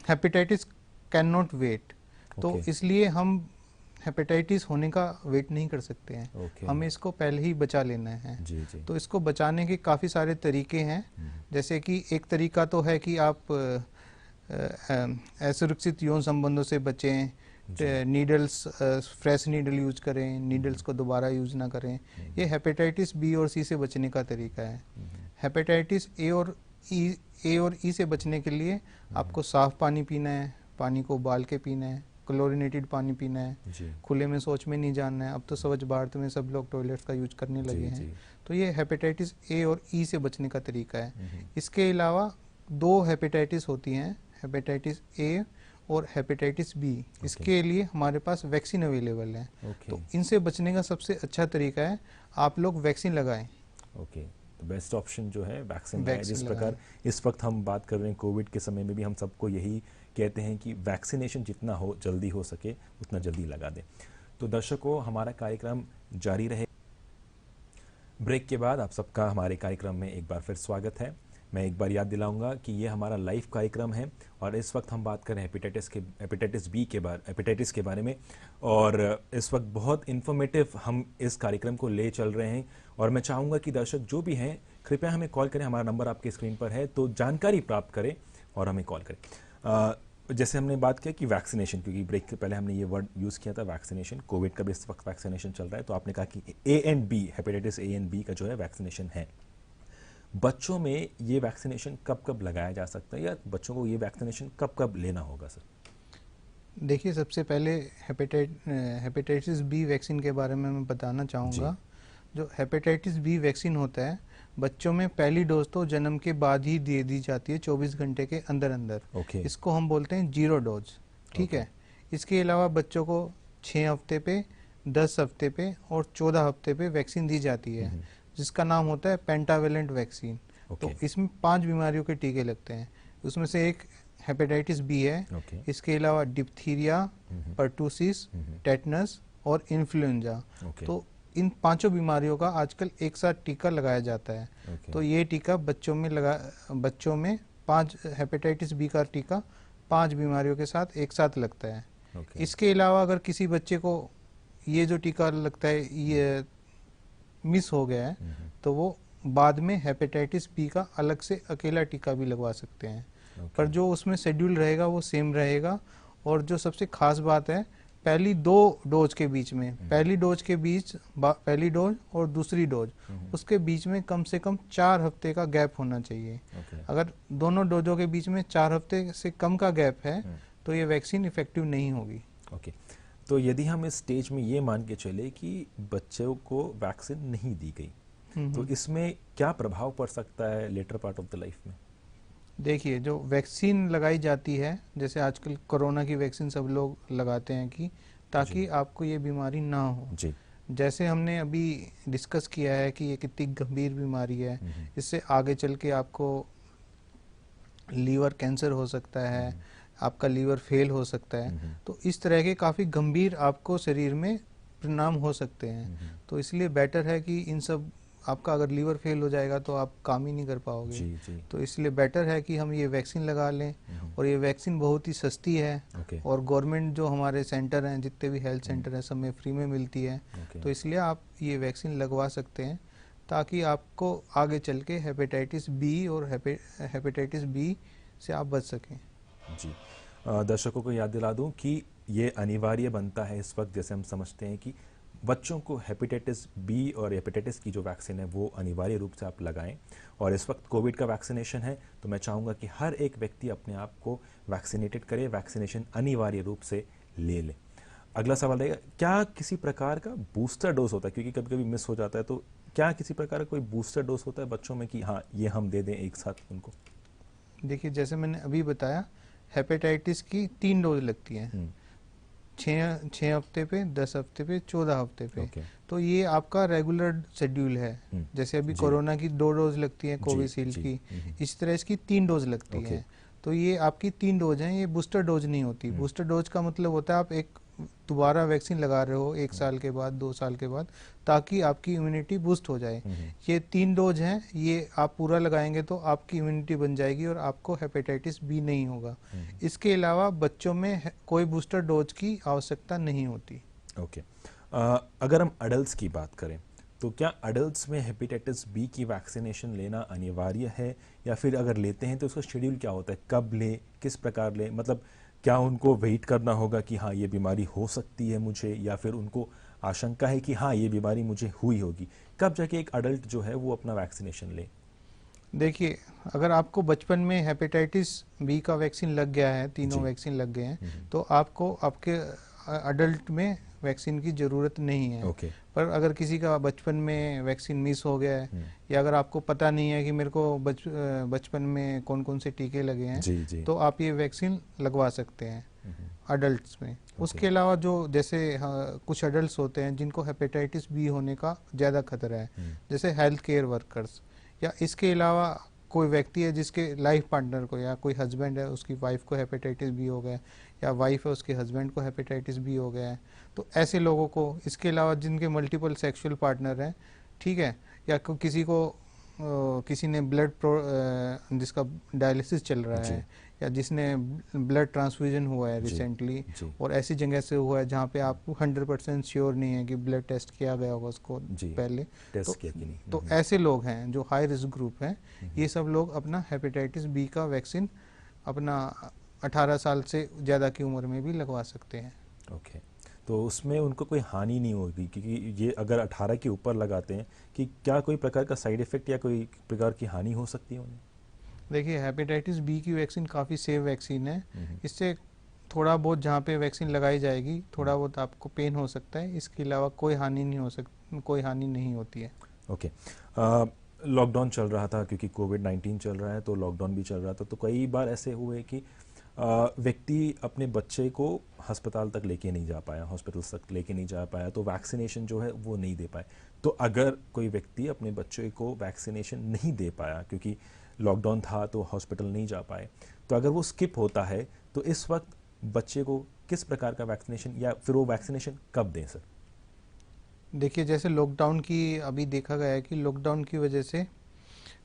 हेपेटाइटिस कैन नॉट वेट। तो ओके। इसलिए हम हेपेटाइटिस होने का वेट नहीं कर सकते हैं, ओके। हमें इसको पहले ही बचा लेना है। जी जी। तो इसको बचाने के काफ़ी सारे तरीके हैं। जैसे कि एक तरीका तो है कि आप असुरक्षित यौन संबंधों से बचें, नीडल्स, फ्रेश नीडल यूज करें, नीडल्स को दोबारा यूज ना करें। ये हेपेटाइटिस बी और सी से बचने का तरीका है। हेपेटाइटिस ए और ई से बचने के लिए आपको साफ पानी पीना है, पानी को उबाल के पीना है, क्लोरिनेटेड पानी पीना है, जी खुले में शौच में नहीं जाना है। अब तो स्वच्छ भारत में सब लोग टॉयलेट्स का यूज करने लगे जी हैं। जी। तो ये हेपेटाइटिस ए और ई से बचने का तरीका है। इसके अलावा दो हेपेटाइटिस होती हैं, हेपेटाइटिस ए और हेपेटाइटिस बी। इसके लिए हमारे पास वैक्सीन अवेलेबल है। ओके। तो इनसे बचने का सबसे अच्छा तरीका है आप लोग वैक्सीन लगाएं। ओके, तो बेस्ट ऑप्शन जो है वैक्सीन है। वैक्सीन जिस लगाएं। प्रकार इस वक्त हम बात कर रहे हैं कोविड के समय में भी हम सबको यही कहते हैं कि वैक्सीनेशन जितना हो जल्दी हो सके उतना जल्दी लगा दें। तो दर्शकों, हमारा कार्यक्रम जारी रहे। ब्रेक के बाद आप सबका हमारे कार्यक्रम में एक बार फिर स्वागत है। मैं एक बार याद दिलाऊंगा कि ये हमारा लाइव कार्यक्रम है और इस वक्त हम बात कर रहे हैं हेपेटाइटिस के बारे में। और इस वक्त बहुत इन्फॉर्मेटिव हम इस कार्यक्रम को ले चल रहे हैं और मैं चाहूँगा कि दर्शक जो भी हैं कृपया हमें कॉल करें। हमारा नंबर आपके स्क्रीन पर है, तो जानकारी प्राप्त करें और हमें कॉल करें। जैसे हमने बात किया कि वैक्सीनेशन, क्योंकि ब्रेक के पहले हमने ये वर्ड यूज़ किया था वैक्सीनेशन, कोविड का भी इस वक्त वैक्सीनेशन चल रहा है। तो आपने कहा कि A and B, hepatitis A and B का जो है वैक्सीनेशन है। बच्चों में ये वैक्सीनेशन कब कब लगाया जा सकता है, या बच्चों को ये वैक्सीनेशन कब कब लेना होगा सर? देखिए, सबसे पहले हेपेटाइटिस बी वैक्सीन के बारे में मैं बताना चाहूँगा। जो हेपेटाइटिस बी वैक्सीन होता है, बच्चों में पहली डोज तो जन्म के बाद ही दे दी जाती है, 24 घंटे के अंदर अंदर। ओके। इसको हम बोलते हैं 0 डोज। ठीक है। इसके अलावा बच्चों को 6 हफ्ते पे, 10 हफ्ते पे और 14 हफ्ते पे वैक्सीन दी जाती है, जिसका नाम होता है पेंटावेलेंट वैक्सीन। तो इसमें 5 बीमारियों के टीके लगते हैं। उसमें से एक हेपेटाइटिस बी है। इसके अलावा डिप्थीरिया, पर्टूसिस, टेटनस और इन्फ्लुएंजा। तो इन 5 बीमारियों का आजकल एक साथ टीका लगाया जाता है। तो ये टीका बच्चों में 5 हेपेटाइटिस बी का टीका 5 बीमारियों के साथ एक साथ लगता है। इसके अलावा अगर किसी बच्चे को ये जो टीका लगता है ये मिस हो गया है, तो वो बाद में हेपेटाइटिस बी का अलग से अकेला टीका भी लगवा सकते हैं। पर जो उसमें शेड्यूल रहेगा वो सेम रहेगा। और जो सबसे खास बात है, पहली 2 डोज के बीच में, पहली डोज और दूसरी डोज, उसके बीच में कम से कम 4 हफ्ते का गैप होना चाहिए। अगर दोनों डोजों के बीच में 4 हफ्ते से कम का गैप है तो ये वैक्सीन इफेक्टिव नहीं होगी। ओके। तो यदि हम इस स्टेज में ये मान के चले कि बच्चों को वैक्सीन नहीं दी गई, तो इसमें क्या प्रभाव पड़ सकता है later part of the life में? देखिए, जो वैक्सीन लगाई जाती है, जैसे आजकल कोरोना की वैक्सीन सब लोग लगाते हैं कि ताकि आपको ये बीमारी ना हो। जी। जैसे हमने अभी डिस्कस किया है कि ये कितनी गंभीर बीमारी है, इससे आगे चल के आपको लीवर कैंसर हो सकता है, आपका लीवर फेल हो सकता है। तो इस तरह के काफ़ी गंभीर आपको शरीर में परिणाम हो सकते हैं। तो इसलिए बेटर है कि इन सब, आपका अगर लीवर फेल हो जाएगा तो आप काम ही नहीं कर पाओगे। जी। तो इसलिए बेटर है कि हम ये वैक्सीन लगा लें। और ये वैक्सीन बहुत ही सस्ती है और गवर्नमेंट जो हमारे सेंटर हैं, जितने भी हेल्थ सेंटर हैं, सब में फ्री में मिलती है। तो इसलिए आप ये वैक्सीन लगवा सकते हैं ताकि आपको आगे चल के हेपेटाइटिस बी और हेपेटाइटिस बी से आप बच सकें। जी। दर्शकों को याद दिला दूं कि ये अनिवार्य बनता है इस वक्त, जैसे हम समझते हैं कि बच्चों को हेपेटाइटिस बी और हेपेटाइटिस की जो वैक्सीन है वो अनिवार्य रूप से आप लगाएं। और इस वक्त कोविड का वैक्सीनेशन है, तो मैं चाहूँगा कि हर एक व्यक्ति अपने आप को वैक्सीनेटेड करे, वैक्सीनेशन अनिवार्य रूप से ले ले। अगला सवाल रहेगा, क्या किसी प्रकार का बूस्टर डोज होता है? क्योंकि कभी कभी मिस हो जाता है, तो क्या किसी प्रकार का कोई बूस्टर डोज होता है बच्चों में कि हाँ ये हम दे दें एक साथ उनको? देखिए, जैसे मैंने अभी बताया, हेपेटाइटिस की 3 डोज लगती हैं। 6 हफ्ते पे, 10 हफ्ते पे, 14 हफ्ते पे। ओके। तो ये आपका रेगुलर शेड्यूल है। जैसे अभी जी। कोरोना की 2 डोज लगती है जी, कोविशील्ड जी, की, इस तरह इसकी 3 डोज लगती ओके। है। तो ये आपकी 3 डोज हैं, ये बूस्टर डोज नहीं होती। बूस्टर डोज का मतलब होता है आप एक दोबारा वैक्सीन लगा रहे हो 1 साल के बाद, 2 साल के बाद, ताकि आपकी इम्यूनिटी बूस्ट हो जाए। ये 3 डोज हैं, ये आप पूरा लगाएंगे तो आपकी इम्यूनिटी बन जाएगी और आपको हेपेटाइटिस बी नहीं होगा। इसके अलावा बच्चों में कोई बूस्टर डोज की आवश्यकता नहीं होती। ओके। अगर हम अडल्ट्स की बात करें तो क्या अडल्ट्स में हेपेटाइटिस बी की वैक्सीनेशन लेना अनिवार्य है, या फिर अगर लेते हैं तो उसका शेड्यूल क्या होता है, कब लें, किस प्रकार लें? मतलब क्या उनको वेट करना होगा कि हाँ ये बीमारी हो सकती है मुझे, या फिर उनको आशंका है कि हाँ ये बीमारी मुझे हुई होगी, कब जाके एक अडल्ट जो है वो अपना वैक्सीनेशन ले? देखिए, अगर आपको बचपन में हेपेटाइटिस बी का वैक्सीन लग गया है, तीनों जी। वैक्सीन लग गए हैं, तो आपको आपके अडल्ट में वैक्सीन की ज़रूरत नहीं है। ओके। पर अगर किसी का बचपन में वैक्सीन मिस हो गया है, या अगर आपको पता नहीं है कि मेरे को बचपन में कौन कौन से टीके लगे हैं, जी, जी। तो आप ये वैक्सीन लगवा सकते हैं अडल्ट्स में। उसके अलावा जो जैसे कुछ अडल्ट्स होते हैं जिनको हेपेटाइटिस बी होने का ज़्यादा खतरा है, जैसे हेल्थ केयर वर्कर्स, या इसके अलावा कोई व्यक्ति है जिसके लाइफ पार्टनर को, या कोई हस्बैंड है उसकी वाइफ को हेपेटाइटिस बी हो गया, या वाइफ है उसके हस्बैंड को हेपेटाइटिस बी हो गया है, तो ऐसे लोगों को, इसके अलावा जिनके मल्टीपल सेक्सुअल पार्टनर हैं, ठीक है, या किसी को किसी ने जिसका डायलिसिस चल रहा है, या जिसने ब्लड ट्रांसफ्यूजन हुआ है रिसेंटली, और ऐसी जगह से हुआ है जहाँ पे आपको 100% श्योर नहीं है कि ब्लड टेस्ट किया गया होगा उसको पहले, टेस्ट किया कि नहीं। तो ऐसे लोग हैं जो हाई रिस्क ग्रुप हैं, ये सब लोग अपना हेपेटाइटिस बी का वैक्सीन अपना 18 साल से ज़्यादा की उम्र में भी लगवा सकते हैं। ओके। तो उसमें उनको कोई हानि नहीं होगी, क्योंकि ये अगर 18 के ऊपर लगाते हैं, कि क्या कोई प्रकार का साइड इफेक्ट या कोई प्रकार की हानि हो सकती है उन्हें? देखिए, हेपेटाइटिस बी की वैक्सीन काफ़ी सेफ वैक्सीन है। इससे थोड़ा बहुत जहाँ पे वैक्सीन लगाई जाएगी, थोड़ा बहुत आपको पेन हो सकता है, इसके अलावा कोई हानि नहीं होती है। ओके। लॉकडाउन चल रहा था, क्योंकि कोविड-19 चल रहा है, तो लॉकडाउन भी चल रहा था, तो कई बार ऐसे हुए कि व्यक्ति अपने बच्चे को अस्पताल तक लेके नहीं जा पाया, हॉस्पिटल तक लेके नहीं जा पाया, तो वैक्सीनेशन जो है वो नहीं दे पाए। तो अगर कोई व्यक्ति अपने बच्चे को वैक्सीनेशन नहीं दे पाया क्योंकि लॉकडाउन था तो हॉस्पिटल नहीं जा पाए, तो अगर वो स्किप होता है तो इस वक्त बच्चे को किस प्रकार का वैक्सीनेशन, या फिर वो वैक्सीनेशन कब दें सर? देखिए, जैसे लॉकडाउन की अभी देखा गया है कि लॉकडाउन की वजह से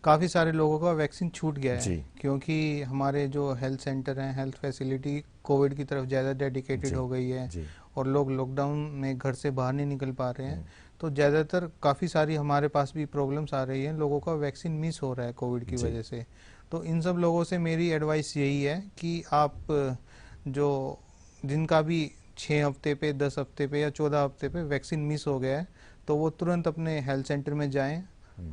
काफ़ी सारे लोगों का वैक्सीन छूट गया है, क्योंकि हमारे जो हेल्थ सेंटर हैं, हेल्थ फैसिलिटी कोविड की तरफ ज़्यादा डेडिकेटेड हो गई है, और लोग लॉकडाउन में घर से बाहर नहीं निकल पा रहे हैं, तो ज़्यादातर काफ़ी सारी हमारे पास भी प्रॉब्लम्स आ रही हैं, लोगों का वैक्सीन मिस हो रहा है कोविड की वजह से। तो इन सब लोगों से मेरी एडवाइस यही है कि आप जो जिनका भी 6 हफ्ते पे, 10 हफ्ते पे या 14 हफ्ते पे वैक्सीन मिस हो गया है, तो वो तुरंत अपने हेल्थ सेंटर में जाएं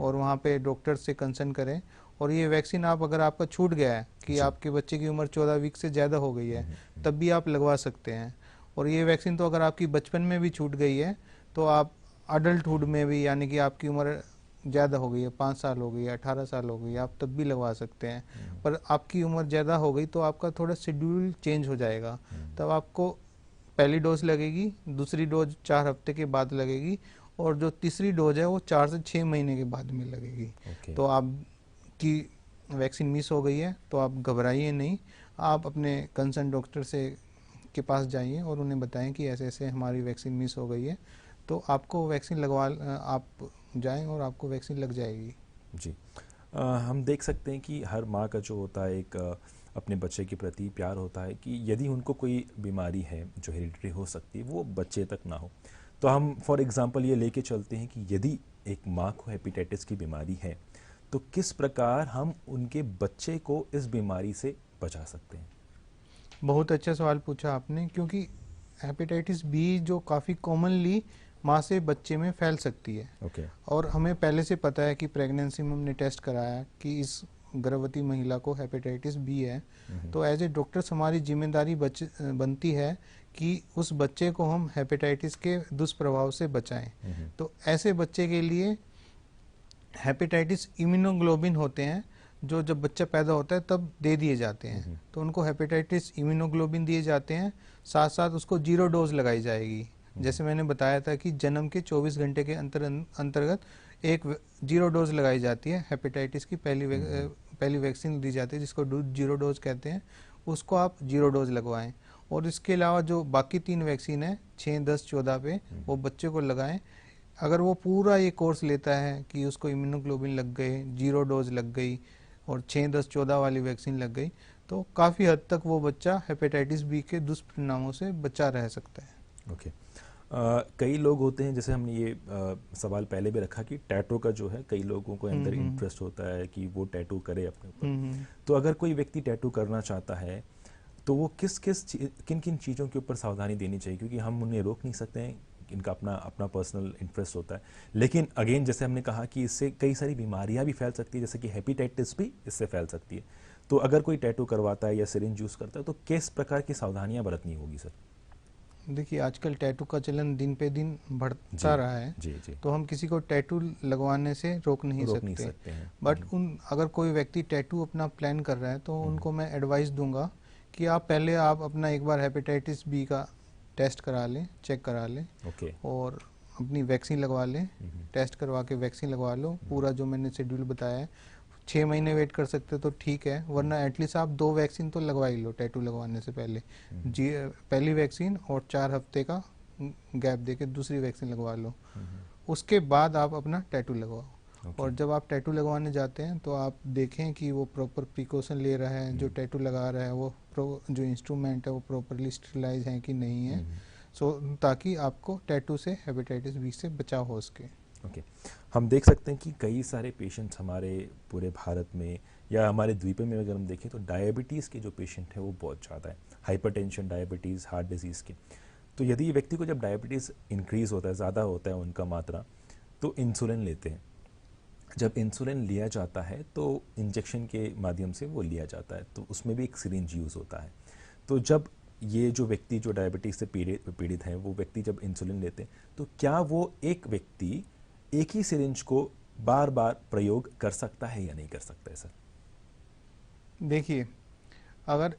और वहाँ पे डॉक्टर से कंसल्ट करें। और ये वैक्सीन अगर आपका छूट गया है कि आपके बच्चे की उम्र 14 वीक से ज़्यादा हो गई है, तब भी आप लगवा सकते हैं। और ये वैक्सीन तो अगर आपकी बचपन में भी छूट गई है, तो आप अडल्टहुड में भी, यानी कि आपकी उम्र ज़्यादा हो गई है, 5 साल हो गई है, 18 साल हो गई है, आप तब भी लगवा सकते हैं। पर आपकी उम्र ज़्यादा हो गई तो आपका थोड़ा शेड्यूल चेंज हो जाएगा, तब आपको पहली डोज लगेगी, दूसरी डोज 4 हफ्ते के बाद लगेगी, और जो तीसरी डोज है वो 4 से 6 महीने के बाद में लगेगी। तो आपकी वैक्सीन मिस हो गई है तो आप घबराइए नहीं, आप अपने कंसर्न डॉक्टर से के पास जाइए और उन्हें बताएं कि ऐसे ऐसे हमारी वैक्सीन मिस हो गई है, तो आपको वैक्सीन आप जाएं और आपको वैक्सीन लग जाएगी। जी। हम देख सकते हैं कि हर माँ का जो होता है एक अपने बच्चे के प्रति प्यार होता है कि यदि उनको कोई बीमारी है जो हेरिडिटरी हो सकती है, वो बच्चे तक ना हो। तो हम फॉर एग्जांपल ये लेके चलते हैं कि यदि एक माँ को हेपेटाइटिस की बीमारी है, तो किस प्रकार हम उनके बच्चे को इस बीमारी से बचा सकते हैं? बहुत अच्छा सवाल पूछा आपने, क्योंकि हेपेटाइटिस बी जो काफ़ी कॉमनली माँ से बच्चे में फैल सकती है। और हमें पहले से पता है कि प्रेगनेंसी में हमने टेस्ट कराया कि इस गर्भवती महिला को हेपेटाइटिस बी है, तो एज ए डॉक्टर्स हमारी जिम्मेदारी बनती है कि उस बच्चे को हम हेपेटाइटिस के दुष्प्रभाव से बचाएं। तो ऐसे बच्चे के लिए हेपेटाइटिस इम्यूनोग्लोबिन होते हैं जो जब बच्चा पैदा होता है तब दे दिए जाते हैं। तो उनको हेपेटाइटिस इम्यूनोग्लोबिन दिए जाते हैं, साथ साथ उसको 0 डोज लगाई जाएगी। जैसे मैंने बताया था कि जन्म के 24 घंटे के अंतर्गत एक 0 डोज लगाई जाती है हेपेटाइटिस की, पहली वैक्सीन दी जाती है जिसको 0 डोज कहते हैं, उसको आप 0 डोज लगवाएं। और इसके अलावा जो बाकी 3 वैक्सीन है 6, 10, 14 पे, वो बच्चे को लगाएं। अगर वो पूरा ये कोर्स लेता है कि उसको इम्यूनोग्लोबिन लग गए, 0 डोज लग गई और 6, 10, 14 वाली वैक्सीन लग गई, तो काफ़ी हद तक वो बच्चा हेपेटाइटिस बी के दुष्परिणामों से बचा रह सकता है। ओके। कई लोग होते हैं, जैसे हमने ये सवाल पहले भी रखा कि टैटू का जो है कई लोगों को अंदर इंटरेस्ट होता है कि वो टैटू करे अपने ऊपर। तो अगर कोई व्यक्ति टैटू करना चाहता है तो वो किन किन चीज़ों के ऊपर सावधानी देनी चाहिए, क्योंकि हम उन्हें रोक नहीं सकते हैं, इनका अपना पर्सनल इंटरेस्ट होता है। लेकिन अगेन जैसे हमने कहा कि इससे कई सारी बीमारियां भी फैल सकती है, जैसे कि हेपेटाइटिस भी इससे फैल सकती है। तो अगर कोई टैटू करवाता है या सिरिंज यूज़ करता है तो किस प्रकार की सावधानियां बरतनी होगी सर? देखिए, आजकल टैटू का चलन दिन पे दिन बढ़ता रहा है। जी। तो हम किसी को टैटू लगवाने से रोक नहीं सकते हैं। बट अगर कोई व्यक्ति टैटू अपना प्लान कर रहा है तो उनको मैं एडवाइस दूंगा कि आप अपना एक बार हेपेटाइटिस बी का टेस्ट करा लें, चेक करा लें। और अपनी वैक्सीन लगवा लें, टेस्ट करवा के वैक्सीन लगवा लो। पूरा जो मैंने शेड्यूल बताया है, 6 महीने वेट कर सकते तो ठीक है, वरना एटलीस्ट आप 2 वैक्सीन तो लगवा ही लो टैटू लगवाने से पहले। पहली वैक्सीन और 4 हफ्ते का गैप देके दूसरी वैक्सीन लगवा लो, उसके बाद आप अपना टैटू लगवाओ। और जब आप टैटू लगवाने जाते हैं तो आप देखें कि वो प्रॉपर प्रिकॉशन ले रहा है, जो टैटू लगा रहा है वो जो इंस्ट्रूमेंट है वो प्रॉपरली स्टरलाइज है कि नहीं है, ताकि आपको टैटू से हेपेटाइटिस बी से बचाव हो सके। ओके। हम देख सकते हैं कि कई सारे पेशेंट्स हमारे पूरे भारत में या हमारे द्वीप में अगर हम देखें तो डायबिटीज़ के जो पेशेंट हैं वो बहुत ज़्यादा है, हाइपरटेंशन, डायबिटीज़, हार्ट डिजीज़ के। तो यदि व्यक्ति को जब डायबिटीज़ इंक्रीज़ होता है, ज़्यादा होता है उनका मात्रा, तो इंसुलिन लेते हैं। जब इंसुलिन लिया जाता है तो इंजेक्शन के माध्यम से वो लिया जाता है, तो उसमें भी एक सिरिंज यूज़ होता है। तो जब ये जो व्यक्ति जो डायबिटीज़ से पीड़ित हैं, वो व्यक्ति जब इंसुलिन लेते हैं तो क्या वो एक व्यक्ति एक ही सिरिंज को बार बार प्रयोग कर सकता है या नहीं कर सकता है सर? देखिए, अगर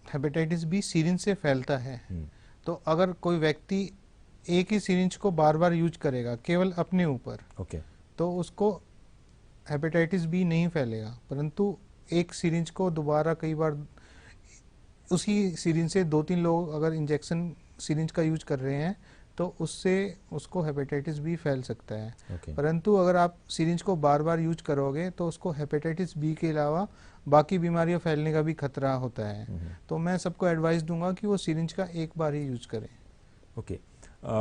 हेपेटाइटिस बी सिरिंज से फैलता है तो अगर कोई व्यक्ति एक ही सिरिंज को बार बार यूज करेगा केवल अपने ऊपर, तो उसको हेपेटाइटिस बी नहीं फैलेगा। परंतु एक सिरिंज को दोबारा कई बार उसी सिरिंज से 2-3 लोग अगर इंजेक्शन सिरिंज का यूज कर रहे हैं तो उससे उसको हेपेटाइटिस बी फैल सकता है। परंतु अगर आप सिरिंज को बार बार यूज करोगे तो उसको हेपेटाइटिस बी के अलावा बाकी बीमारियां फैलने का भी खतरा होता है। तो मैं सबको एडवाइस दूंगा कि वो सिरिंज का एक बार ही यूज करें। ओके।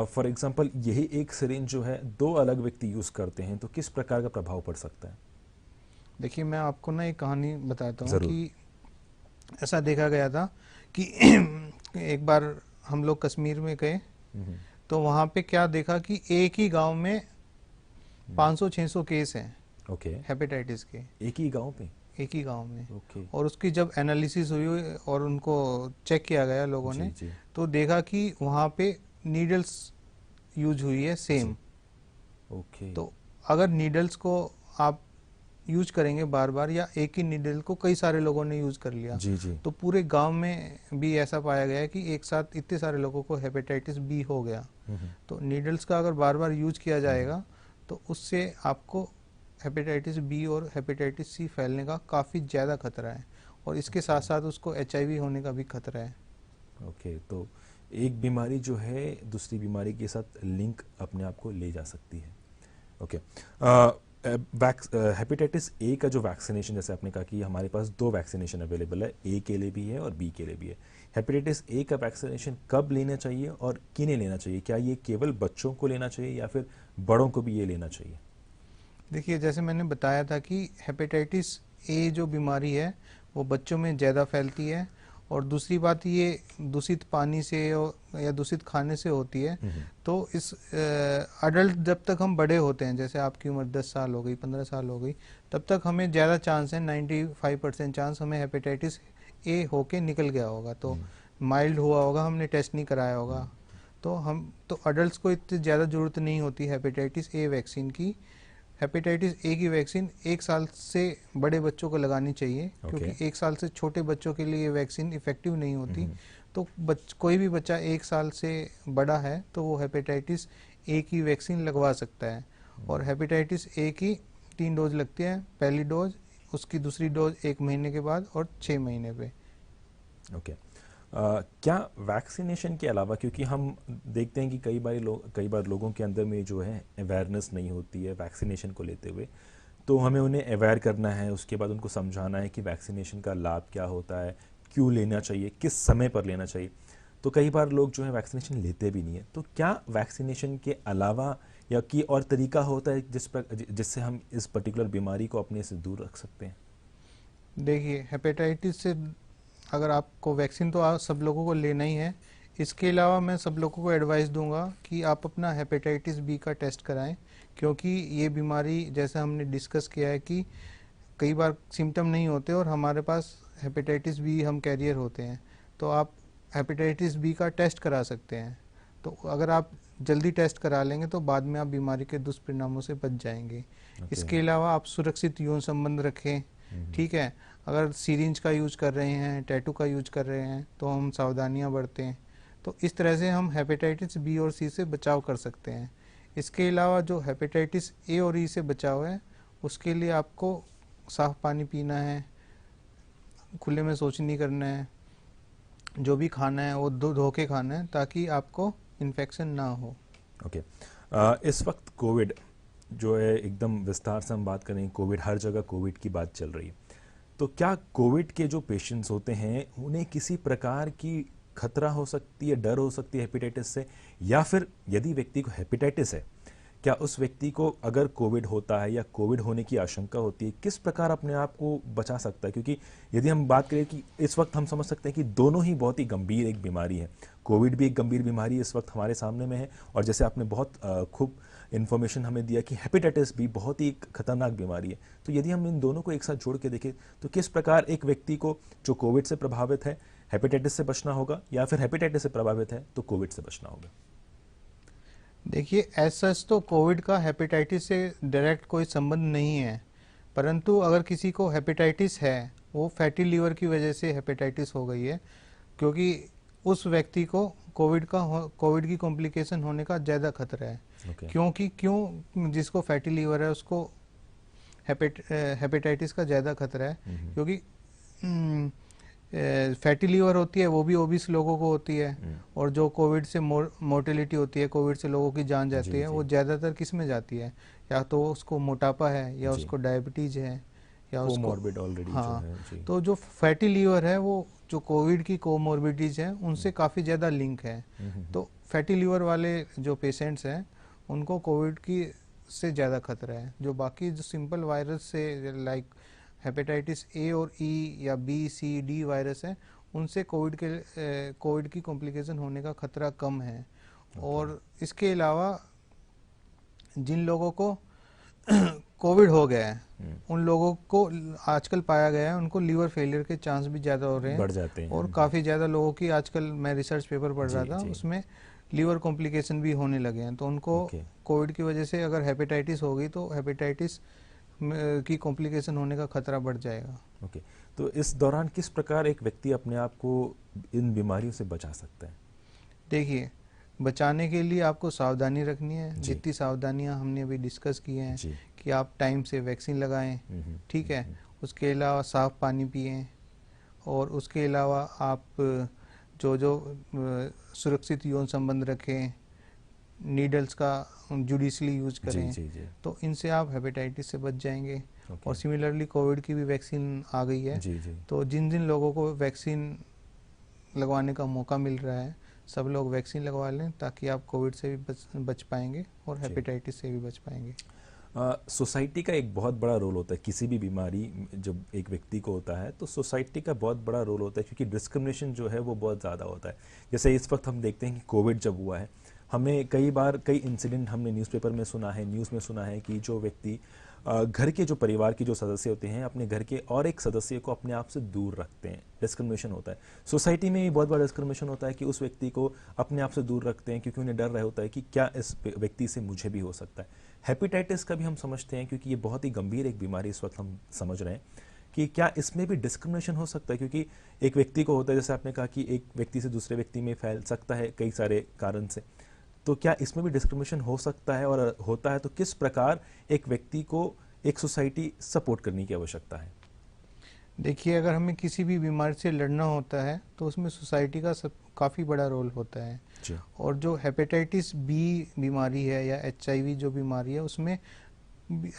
फॉर एग्जाम्पल यही एक सिरिंज जो है 2 अलग व्यक्ति यूज करते हैं तो किस प्रकार का प्रभाव पड़ सकता है? देखिए, मैं आपको ना एक कहानी बताता हूँ कि ऐसा देखा गया था कि एक बार हम लोग कश्मीर में गए तो वहाँ पे क्या देखा कि एक ही गांव में 500-600 केस हैं हेपेटाइटिस के। एक ही गांव पे? एक ही गांव में। और उसकी जब एनालिसिस हुई और उनको चेक किया गया लोगों ने, तो देखा कि वहाँ पे नीडल्स यूज हुई है सेम। तो अगर नीडल्स को आप यूज करेंगे बार बार या एक ही नीडल को कई सारे लोगों ने यूज कर लिया, तो पूरे गांव में भी ऐसा पाया गया है कि एक साथ इतने सारे लोगों को हेपेटाइटिस बी हो गया। तो नीडल्स का अगर बार बार यूज किया जाएगा तो उससे आपको हेपेटाइटिस बी और हेपेटाइटिस सी फैलने का काफ़ी ज़्यादा खतरा है, और इसके साथ साथ उसको HIV होने का भी खतरा है। तो एक बीमारी जो है दूसरी बीमारी के साथ लिंक अपने आप को ले जा सकती है। हेपेटाइटिस ए का जो वैक्सीनेशन, जैसे आपने कहा कि हमारे पास 2 वैक्सीनेशन अवेलेबल है, ए के लिए भी है और बी के लिए भी है। हेपेटाइटिस ए का वैक्सीनेशन कब लेना चाहिए और किन्हें लेना चाहिए? क्या ये केवल बच्चों को लेना चाहिए या फिर बड़ों को भी ये लेना चाहिए? देखिए, जैसे मैंने बताया था कि हेपेटाइटिस ए जो बीमारी है वो बच्चों में ज़्यादा फैलती है, और दूसरी बात ये दूषित पानी से या दूषित खाने से होती है। तो इस अडल्ट जब तक हम बड़े होते हैं, जैसे आपकी उम्र 10 साल हो गई, 15 साल हो गई, तब तक हमें ज़्यादा चांस है, 95% चांस हमें हेपेटाइटिस ए होके निकल गया होगा। तो माइल्ड हुआ होगा, हमने टेस्ट नहीं कराया होगा। तो अडल्ट्स को इतनी ज़्यादा ज़रूरत नहीं होती हेपेटाइटिस ए वैक्सीन की। हेपेटाइटिस ए की वैक्सीन 1 साल से बड़े बच्चों को लगानी चाहिए, क्योंकि 1 साल से छोटे बच्चों के लिए ये वैक्सीन इफेक्टिव नहीं होती। तो कोई भी बच्चा 1 साल से बड़ा है तो वो हेपेटाइटिस ए की वैक्सीन लगवा सकता है। और हेपेटाइटिस ए की 3 डोज लगती है, पहली डोज, उसकी दूसरी डोज 1 महीने के बाद और 6 महीने पे। ओके। क्या वैक्सीनेशन के अलावा, क्योंकि हम देखते हैं कि कई बार लोगों के अंदर में जो है अवेयरनेस नहीं होती है वैक्सीनेशन को लेते हुए, तो हमें उन्हें अवेयर करना है, उसके बाद उनको समझाना है कि वैक्सीनेशन का लाभ क्या होता है, क्यों लेना चाहिए, किस समय पर लेना चाहिए। तो कई बार लोग जो है वैक्सीनेशन लेते भी नहीं है। तो क्या वैक्सीनेशन के अलावा या कोई और तरीका होता है जिससे हम इस पर्टिकुलर बीमारी को अपने से दूर रख सकते हैं? देखिए, हेपेटाइटिस से अगर आपको वैक्सीन तो सब लोगों को लेना ही है। इसके अलावा मैं सब लोगों को एडवाइस दूंगा कि आप अपना हेपेटाइटिस बी का टेस्ट कराएं, क्योंकि ये बीमारी जैसा हमने डिस्कस किया है कि कई बार सिम्टम नहीं होते और हमारे पास हेपेटाइटिस बी हम कैरियर होते हैं, तो आप हेपेटाइटिस बी का टेस्ट करा सकते हैं। तो अगर आप जल्दी टेस्ट करा लेंगे तो बाद में आप बीमारी के दुष्परिणामों से बच जाएंगे। इसके अलावा आप सुरक्षित यौन संबंध रखें, ठीक है। अगर सीरिंज का यूज कर रहे हैं, टैटू का यूज कर रहे हैं, तो हम सावधानियां बरतें। तो इस तरह से हम हेपेटाइटिस बी और सी से बचाव कर सकते हैं। इसके अलावा जो हेपेटाइटिस ए और ई से बचाव है, उसके लिए आपको साफ पानी पीना है, खुले में शौच नहीं करना है, जो भी खाना है वो धो के खाना है ताकि आपको इन्फेक्शन ना हो। ओके। इस वक्त कोविड जो है, एकदम विस्तार से हम बात करें, कोविड, हर जगह कोविड की बात चल रही है। तो क्या कोविड के जो पेशेंट्स होते हैं उन्हें किसी प्रकार की खतरा हो सकती है, डर हो सकती है हेपेटाइटिस से, या फिर यदि व्यक्ति को हेपेटाइटिस है, क्या उस व्यक्ति को अगर कोविड होता है या कोविड होने की आशंका होती है, किस प्रकार अपने आप को बचा सकता है? क्योंकि यदि हम बात करें कि इस वक्त हम समझ सकते हैं कि दोनों ही बहुत ही गंभीर एक बीमारी है। कोविड भी एक गंभीर बीमारी इस वक्त हमारे सामने में है, और जैसे आपने बहुत खूब इन्फॉर्मेशन हमें दिया कि हेपेटाइटिस भी बहुत ही एक खतरनाक बीमारी है। तो यदि हम इन दोनों को एक साथ जोड़ के देखें तो किस प्रकार एक व्यक्ति को जो कोविड से प्रभावित है हेपेटाइटिस से बचना होगा, या फिर हेपेटाइटिस से प्रभावित है तो कोविड से बचना होगा? देखिए, एज सच तो कोविड का हेपेटाइटिस से डायरेक्ट कोई संबंध नहीं है, परंतु अगर किसी को हेपेटाइटिस है, वो फैटी लीवर की वजह से हेपेटाइटिस हो गई है, क्योंकि उस व्यक्ति को कोविड की कॉम्प्लिकेशन होने का ज़्यादा खतरा है। क्यों जिसको फैटी लीवर है उसको हेपेटाइटिस का ज़्यादा खतरा है, क्योंकि फैटी लीवर होती है वो भी ओबीस लोगों को होती है, और जो कोविड से मोर्टेलिटी होती है, कोविड से लोगों की जान जाती है, वो ज़्यादातर किस में जाती है? या तो उसको मोटापा है, या उसको डायबिटीज है, या कोमॉर्बिड ऑलरेडी। हाँ, तो जो फैटी लीवर है वो जो कोविड की कोमॉर्बिडीज है उनसे काफ़ी ज़्यादा लिंक है। तो फैटी लीवर वाले जो पेशेंट्स हैं उनको कोविड की से ज़्यादा खतरा है। जो बाकी जो सिंपल वायरस से लाइक हेपेटाइटिस ए और ई या बी सी डी वायरस है, उनसे कोविड की कॉम्प्लिकेशन होने का खतरा कम है। और इसके अलावा जिन लोगों को कोविड हो गया है, उन लोगों को आजकल पाया गया है उनको लीवर फेलियर के चांस भी ज़्यादा हो रहे हैं, बढ़ जाते हैं। और काफ़ी ज़्यादा लोगों की आजकल मैं रिसर्च पेपर पढ़ रहा था, उसमें लीवर कॉम्प्लिकेशन भी होने लगे हैं। तो उनको कोविड की वजह से अगर हेपेटाइटिस हो गई तो हेपेटाइटिस की कॉम्प्लिकेशन होने का खतरा बढ़ जाएगा। ओके। तो इस दौरान किस प्रकार एक व्यक्ति अपने आप को इन बीमारियों से बचा सकता है? देखिए, बचाने के लिए आपको सावधानी रखनी है, जितनी सावधानियां हमने अभी डिस्कस की हैं कि आप टाइम से वैक्सीन लगाएं, ठीक है। उसके अलावा साफ पानी पिएं, और उसके अलावा आप जो सुरक्षित यौन संबंध रखें, नीडल्स का जुडिशली यूज करें, तो इनसे आप हेपेटाइटिस से बच जाएंगे। और सिमिलरली कोविड की भी वैक्सीन आ गई है, तो जिन जिन लोगों को वैक्सीन लगवाने का मौका मिल रहा है, सब लोग वैक्सीन लगवा लें ताकि आप कोविड से भी बच पाएंगे और हेपेटाइटिस से भी बच पाएंगे। सोसाइटी का एक बहुत बड़ा रोल होता है। किसी भी बीमारी जब एक व्यक्ति को होता है तो सोसाइटी का बहुत बड़ा रोल होता है, क्योंकि डिस्क्रिमिनेशन जो है वो बहुत ज़्यादा होता है। जैसे इस वक्त हम देखते हैं कि कोविड जब हुआ है, हमें कई इंसिडेंट हमने न्यूज़पेपर में सुना है, न्यूज़ में सुना है कि जो व्यक्ति घर के जो परिवार के जो सदस्य होते हैं अपने घर के और एक सदस्य को अपने आप से दूर रखते हैं, डिस्क्रिमिनेशन होता है। सोसाइटी में भी बहुत बड़ा डिस्क्रिमिनेशन होता है कि उस व्यक्ति को अपने आप से दूर रखते हैं क्योंकि उन्हें डर रहा होता है कि क्या इस व्यक्ति से मुझे भी हो सकता है। हेपेटाइटिस का भी हम समझते हैं क्योंकि ये बहुत ही गंभीर एक बीमारी इस वक्त हम समझ रहे हैं कि क्या इसमें भी डिस्क्रिमिनेशन हो सकता है, क्योंकि एक व्यक्ति को होता है, जैसे आपने कहा कि एक व्यक्ति से दूसरे व्यक्ति में फैल सकता है कई सारे कारण से, तो क्या इसमें भी डिस्क्रिमिनेशन हो सकता है, और होता है तो किस प्रकार एक व्यक्ति को एक सोसाइटी सपोर्ट करने की आवश्यकता है? देखिए, अगर हमें किसी भी बीमारी से लड़ना होता है तो उसमें सोसाइटी का काफ़ी बड़ा रोल होता है जी। और जो हेपेटाइटिस बी बीमारी है या HIV जो बीमारी है उसमें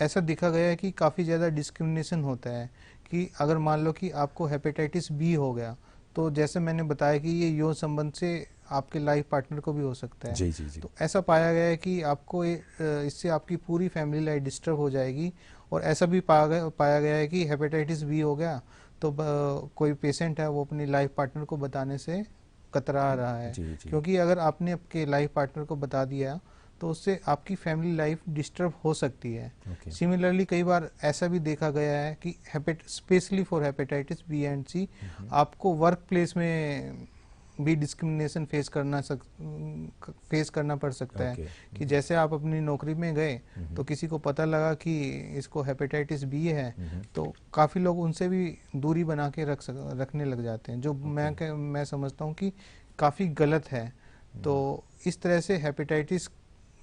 ऐसा देखा गया है कि काफ़ी ज़्यादा डिस्क्रिमिनेशन होता है कि अगर मान लो कि आपको हेपेटाइटिस बी हो गया तो जैसे मैंने बताया कि ये यौन संबंध से आपके लाइफ पार्टनर को भी हो सकता है। जी जी जी। तो ऐसा पाया गया है कि आपको इससे आपकी पूरी फैमिली लाइफ डिस्टर्ब हो जाएगी। और ऐसा भी पाया गया है कि हेपेटाइटिस बी हो गया तो कोई पेशेंट है वो अपनी लाइफ पार्टनर को बताने से कतरा रहा है। जी, जी। क्योंकि अगर आपने आपके लाइफ पार्टनर को बता दिया तो उससे आपकी फैमिली लाइफ डिस्टर्ब हो सकती है। Okay. सिमिलरली कई बार ऐसा भी देखा गया है कि specially for hepatitis B and C आपको वर्क प्लेस में भी डिस्क्रिमिनेशन फेस करना पड़ सकता है। कि जैसे आप अपनी नौकरी में गए तो किसी को पता लगा कि इसको हेपेटाइटिस बी है तो काफ़ी लोग उनसे भी दूरी बना के रखने लग जाते हैं, जो मैं समझता हूँ कि काफ़ी गलत है। तो इस तरह से हेपेटाइटिस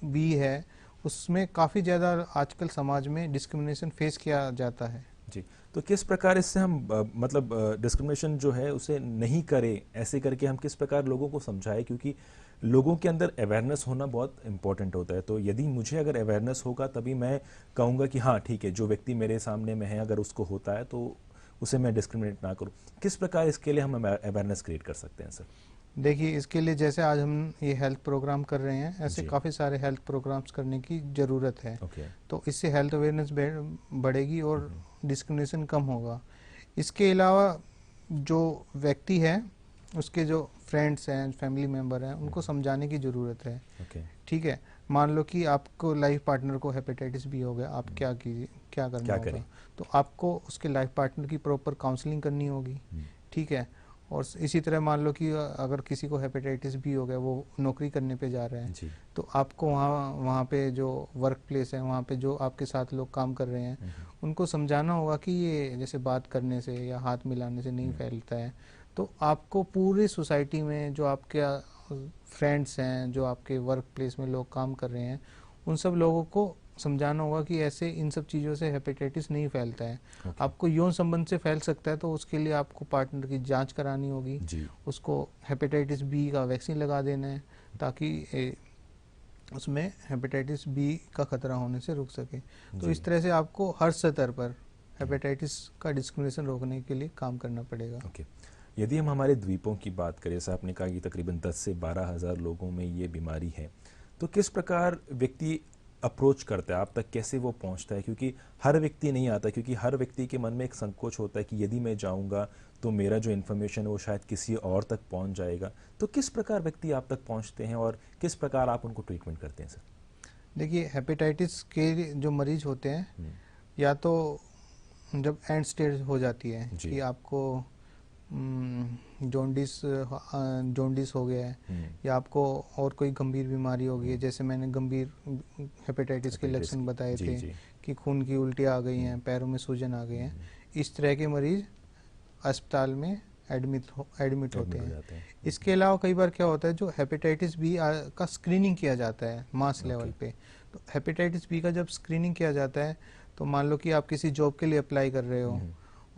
बी है उसमें काफ़ी ज़्यादा आजकल समाज में डिस्क्रिमिनेशन फेस किया जाता है। जी, तो किस प्रकार इससे हम मतलब डिस्क्रिमिनेशन जो है उसे नहीं करें, ऐसे करके हम किस प्रकार लोगों को समझाएं, क्योंकि लोगों के अंदर अवेयरनेस होना बहुत इंपॉर्टेंट होता है। तो यदि मुझे अगर अवेयरनेस होगा तभी मैं कहूँगा कि हाँ ठीक है, जो व्यक्ति मेरे सामने में है अगर उसको होता है तो उसे मैं डिस्क्रिमिनेट ना करूँ। किस प्रकार इसके लिए हम अवेयरनेस क्रिएट कर सकते हैं सर? देखिए, इसके लिए जैसे आज हम ये हेल्थ प्रोग्राम कर रहे हैं ऐसे काफ़ी सारे हेल्थ प्रोग्राम्स करने की ज़रूरत है। तो इससे हेल्थ अवेयरनेस बढ़ेगी और डिस्क्रिमिनेशन कम होगा। इसके अलावा जो व्यक्ति है उसके जो फ्रेंड्स हैं, फैमिली मेम्बर हैं, उनको समझाने की ज़रूरत है। ठीक है, मान लो कि आपको लाइफ पार्टनर को हेपेटाइटिस बी हो गया, आप क्या करना होगा? तो आपको उसके लाइफ पार्टनर की प्रॉपर काउंसलिंग करनी होगी। ठीक है, और इसी तरह मान लो कि अगर किसी को हेपेटाइटिस बी हो गया, वो नौकरी करने पे जा रहे हैं तो आपको वहाँ पे जो वर्क प्लेस है, वहाँ पे जो आपके साथ लोग काम कर रहे हैं उनको समझाना होगा कि ये जैसे बात करने से या हाथ मिलाने से नहीं फैलता है। तो आपको पूरी सोसाइटी में जो आपके फ्रेंड्स हैं, जो आपके वर्क प्लेस में लोग काम कर रहे हैं, उन सब लोगों को समझाना होगा कि ऐसे इन सब चीज़ों से हेपेटाइटिस नहीं फैलता है। आपको यौन संबंध से फैल सकता है तो उसके लिए आपको पार्टनर की जांच करानी होगी, उसको हेपेटाइटिस बी का वैक्सीन लगा देना है ताकि उसमें हेपेटाइटिस बी का खतरा होने से रुक सके। तो इस तरह से आपको हर स्तर पर हेपेटाइटिस का डिस्क्रिमिनेशन रोकने के लिए काम करना पड़ेगा। यदि हम हमारे द्वीपों की बात करें, जैसे आपने कहा कि तकरीबन 10 से 12,000 लोगों में ये बीमारी है, तो किस प्रकार व्यक्ति अप्रोच करता है आप तक, कैसे वो पहुंचता है? क्योंकि हर व्यक्ति नहीं आता, क्योंकि हर व्यक्ति के मन में एक संकोच होता है कि यदि मैं जाऊंगा तो मेरा जो इन्फॉर्मेशन है वो शायद किसी और तक पहुंच जाएगा। तो किस प्रकार व्यक्ति आप तक पहुंचते हैं और किस प्रकार आप उनको ट्रीटमेंट करते हैं सर? देखिए, हेपेटाइटिस के जो मरीज होते हैं या तो जब एंड स्टेज हो जाती है कि आपको जॉन्डिस हो गया है या आपको और कोई गंभीर बीमारी हो गई है, जैसे मैंने गंभीर हेपेटाइटिस के लक्षण बताए थे कि खून की उल्टी आ गई हैं, पैरों में सूजन आ गई हैं, इस तरह के मरीज अस्पताल में एडमिट होते हैं। इसके अलावा कई बार क्या होता है, जो हेपेटाइटिस बी का स्क्रीनिंग किया जाता है मास लेवल पे, तो हेपेटाइटिस बी का जब स्क्रीनिंग किया जाता है तो मान लो कि आप किसी जॉब के लिए अप्लाई कर रहे हो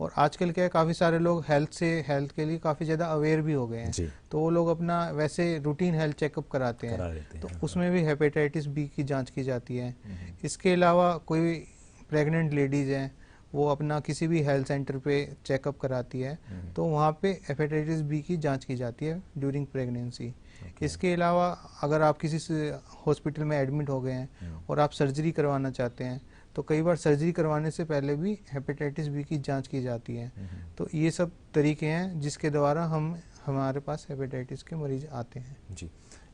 और आजकल क्या है, काफ़ी सारे लोग हेल्थ के लिए काफ़ी ज़्यादा अवेयर भी हो गए हैं, तो वो लोग अपना वैसे रूटीन हेल्थ चेकअप कराते हैं, तो उसमें भी हेपेटाइटिस बी की जांच की जाती है। इसके अलावा कोई प्रेग्नेंट लेडीज़ हैं, वो अपना किसी भी हेल्थ सेंटर पे चेकअप कराती है तो वहाँ पे हेपेटाइटिस बी की जांच की जाती है ड्यूरिंग प्रेगनेंसी। इसके अलावा अगर आप किसी हॉस्पिटल में एडमिट हो गए हैं और आप सर्जरी करवाना चाहते हैं तो कई बार सर्जरी करवाने से पहले भी हेपेटाइटिस बी की जांच की जाती है। तो ये सब तरीके हैं जिसके द्वारा हमारे पास हेपेटाइटिस के मरीज आते हैं। जी,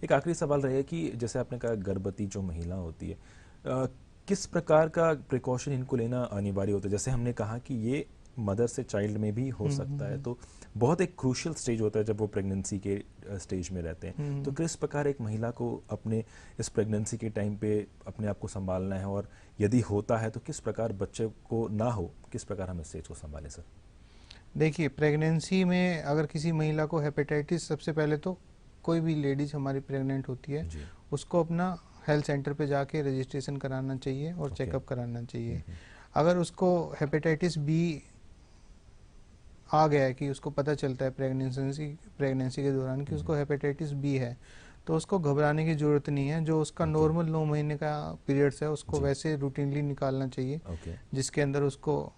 एक आखिरी सवाल रहेगा कि जैसे आपने कहा गर्भवती जो महिला होती है, किस प्रकार का प्रिकॉशन इनको लेना अनिवार्य होता है? जैसे हमने कहा कि ये मदर से चाइल्ड में भी हो सकता है, तो बहुत एक क्रूशियल स्टेज होता है जब वो प्रेगनेंसी के स्टेज में रहते हैं। तो किस प्रकार एक महिला को अपने इस प्रेगनेंसी के टाइम पे अपने आप को संभालना है, और यदि होता है तो किस प्रकार बच्चे को ना हो, किस प्रकार हम इस स्टेज को संभालें सर? देखिए, प्रेगनेंसी में अगर किसी महिला को हेपेटाइटिस, सबसे पहले तो कोई भी लेडीज हमारी प्रेग्नेंट होती है जी। उसको अपना हेल्थ सेंटर पे जाके रजिस्ट्रेशन कराना चाहिए और चेकअप कराना चाहिए। अगर उसको हेपेटाइटिस बी आ गया है, कि उसको पता चलता है प्रेगनेंसी के दौरान कि उसको हेपेटाइटिस बी है, तो उसको घबराने की ज़रूरत नहीं है। जो उसका नॉर्मल 9 महीने का पीरियड्स है उसको वैसे रूटीनली निकालना चाहिए, जिसके अंदर उसको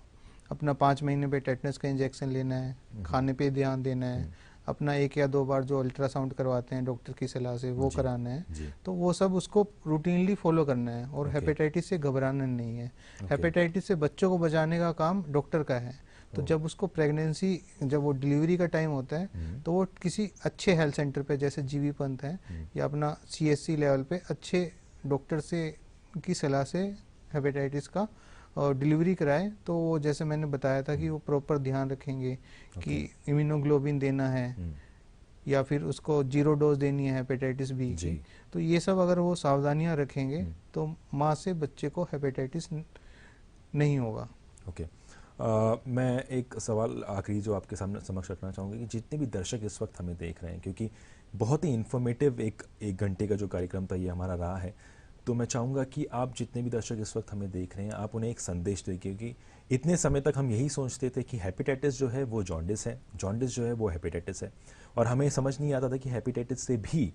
अपना 5 महीने पे टेटनस का इंजेक्शन लेना है, खाने पे ध्यान देना है, अपना 1 या 2 बार जो अल्ट्रासाउंड करवाते हैं डॉक्टर की सलाह से वो कराना है। तो वो सब उसको रूटीनली फॉलो करना है, और हेपेटाइटिस से घबराना नहीं है। हेपेटाइटिस से बच्चों को बचाने का काम डॉक्टर का है। तो जब उसको प्रेगनेंसी, जब वो डिलीवरी का टाइम होता है, तो वो किसी अच्छे हेल्थ सेंटर पे, जैसे जीबी पंत है या अपना सीएससी लेवल पे अच्छे डॉक्टर से की सलाह से हेपेटाइटिस का और डिलीवरी कराए। तो वो जैसे मैंने बताया था कि वो प्रॉपर ध्यान रखेंगे कि इम्यूनोग्लोबिन देना है या फिर उसको 0 डोज देनी है हेपेटाइटिस बी की। तो ये सब अगर वो सावधानियां रखेंगे तो माँ से बच्चे को हेपेटाइटिस नहीं होगा। ओके। मैं एक सवाल आखिरी जो आपके सामने समक्ष रखना चाहूँगा कि जितने भी दर्शक इस वक्त हमें देख रहे हैं, क्योंकि बहुत ही इन्फॉर्मेटिव एक घंटे का जो कार्यक्रम था ये हमारा रहा है, तो मैं चाहूँगा कि आप जितने भी दर्शक इस वक्त हमें देख रहे हैं आप उन्हें एक संदेश दें, क्योंकि इतने समय तक हम यही सोचते थे कि हेपेटाइटिस जो है वो जॉन्डिस है, जॉन्डिस जो है वो हेपेटाइटिस है, और हमें समझ नहीं आता था कि हेपेटाइटिस से भी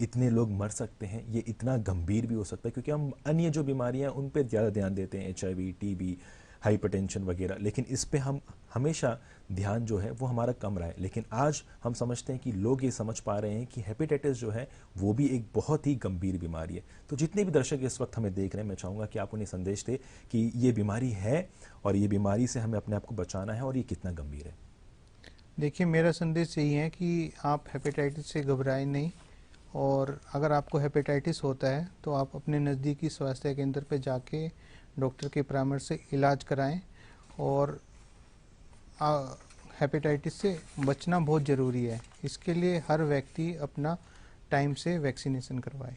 इतने लोग मर सकते हैं, ये इतना गंभीर भी हो सकता है, क्योंकि हम अन्य जो बीमारियां उन पर ज़्यादा ध्यान देते हैं, HIV, TB, हाइपरटेंशन वगैरह, लेकिन इस पे हम हमेशा ध्यान जो है वो हमारा कम रहा है। लेकिन आज हम समझते हैं कि लोग ये समझ पा रहे हैं कि हेपेटाइटिस जो है वो भी एक बहुत ही गंभीर बीमारी है। तो जितने भी दर्शक इस वक्त हमें देख रहे हैं, मैं चाहूँगा कि आप उन्हें संदेश दें कि ये बीमारी है और ये बीमारी से हमें अपने आप को बचाना है, और ये कितना गंभीर है। देखिए, मेरा संदेश यही है कि आप हेपेटाइटिस से घबराएं नहीं, और अगर आपको हेपेटाइटिस होता है तो आप अपने नज़दीकी स्वास्थ्य केंद्र पर जाके डॉक्टर के परामर्श से इलाज कराएं, और हेपेटाइटिस से बचना बहुत ज़रूरी है। इसके लिए हर व्यक्ति अपना टाइम से वैक्सीनेशन करवाए।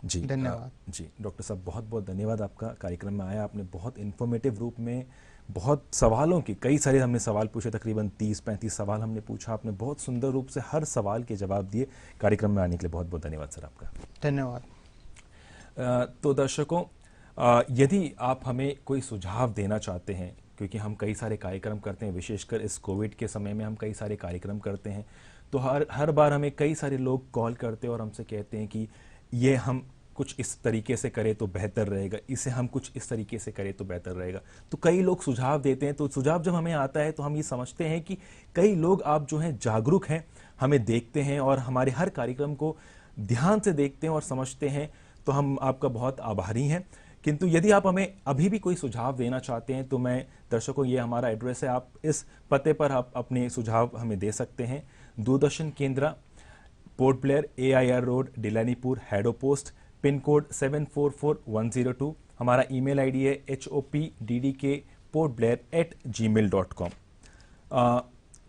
जी धन्यवाद। जी डॉक्टर साहब, बहुत बहुत धन्यवाद आपका कार्यक्रम में आया। आपने बहुत इन्फॉर्मेटिव रूप में बहुत सवालों के कई सारे हमने सवाल पूछे, तकरीबन 30-35 सवाल हमने पूछा, आपने बहुत सुंदर रूप से हर सवाल के जवाब दिए। कार्यक्रम में आने के लिए बहुत बहुत धन्यवाद सर आपका। धन्यवाद। तो दर्शकों, यदि आप हमें कोई सुझाव देना चाहते हैं, क्योंकि हम कई सारे कार्यक्रम करते हैं, विशेषकर इस कोविड के समय में हम कई सारे कार्यक्रम करते हैं, तो हर बार हमें कई सारे लोग कॉल करते हैं और हमसे कहते हैं कि ये हम कुछ इस तरीके से करें तो बेहतर रहेगा, इसे हम कुछ इस तरीके से करें तो बेहतर रहेगा। तो कई लोग सुझाव देते हैं, तो सुझाव जब हमें आता है तो हम ये समझते हैं कि कई लोग आप जो हैं जागरूक हैं, हमें देखते हैं और हमारे हर कार्यक्रम को ध्यान से देखते हैं और समझते हैं, तो हम आपका बहुत आभारी हैं। किंतु यदि आप हमें अभी भी कोई सुझाव देना चाहते हैं तो मैं दर्शकों, ये हमारा एड्रेस है, आप इस पते पर आप अपने सुझाव हमें दे सकते हैं। दूरदर्शन केंद्र, Port Blair, AIR road, Dilanipur, Haddo post, pin code 744102। हमारा ईमेल आईडी है hopddk.portblair@gmail.com।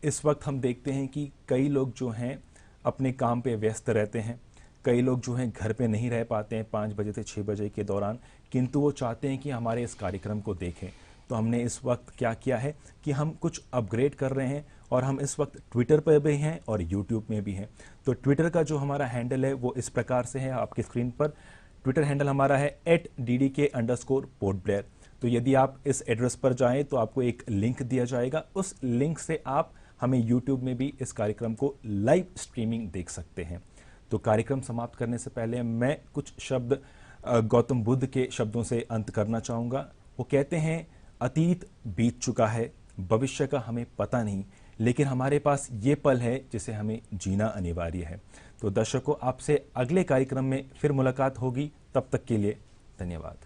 इस वक्त हम देखते हैं कि कई लोग जो हैं अपने काम पे व्यस्त रहते हैं, कई लोग जो हैं घर पे नहीं रह पाते हैं 5 बजे से 6 बजे के दौरान, किंतु वो चाहते हैं कि हमारे इस कार्यक्रम को देखें। तो हमने इस वक्त क्या किया है कि हम कुछ अपग्रेड कर रहे हैं, और हम इस वक्त ट्विटर पर भी हैं और यूट्यूब में भी हैं। तो ट्विटर का जो हमारा हैंडल है वो इस प्रकार से है, आपकी स्क्रीन पर ट्विटर हैंडल हमारा है @ddk_portblair। तो यदि आप इस एड्रेस पर जाएं तो आपको एक लिंक दिया जाएगा, उस लिंक से आप हमें यूट्यूब में भी इस कार्यक्रम को लाइव स्ट्रीमिंग देख सकते हैं। तो कार्यक्रम समाप्त करने से पहले मैं कुछ शब्द गौतम बुद्ध के शब्दों से अंत करना चाहूँगा। वो कहते हैं, अतीत बीत चुका है, भविष्य का हमें पता नहीं, लेकिन हमारे पास ये पल है जिसे हमें जीना अनिवार्य है। तो दर्शकों, आपसे अगले कार्यक्रम में फिर मुलाकात होगी, तब तक के लिए धन्यवाद।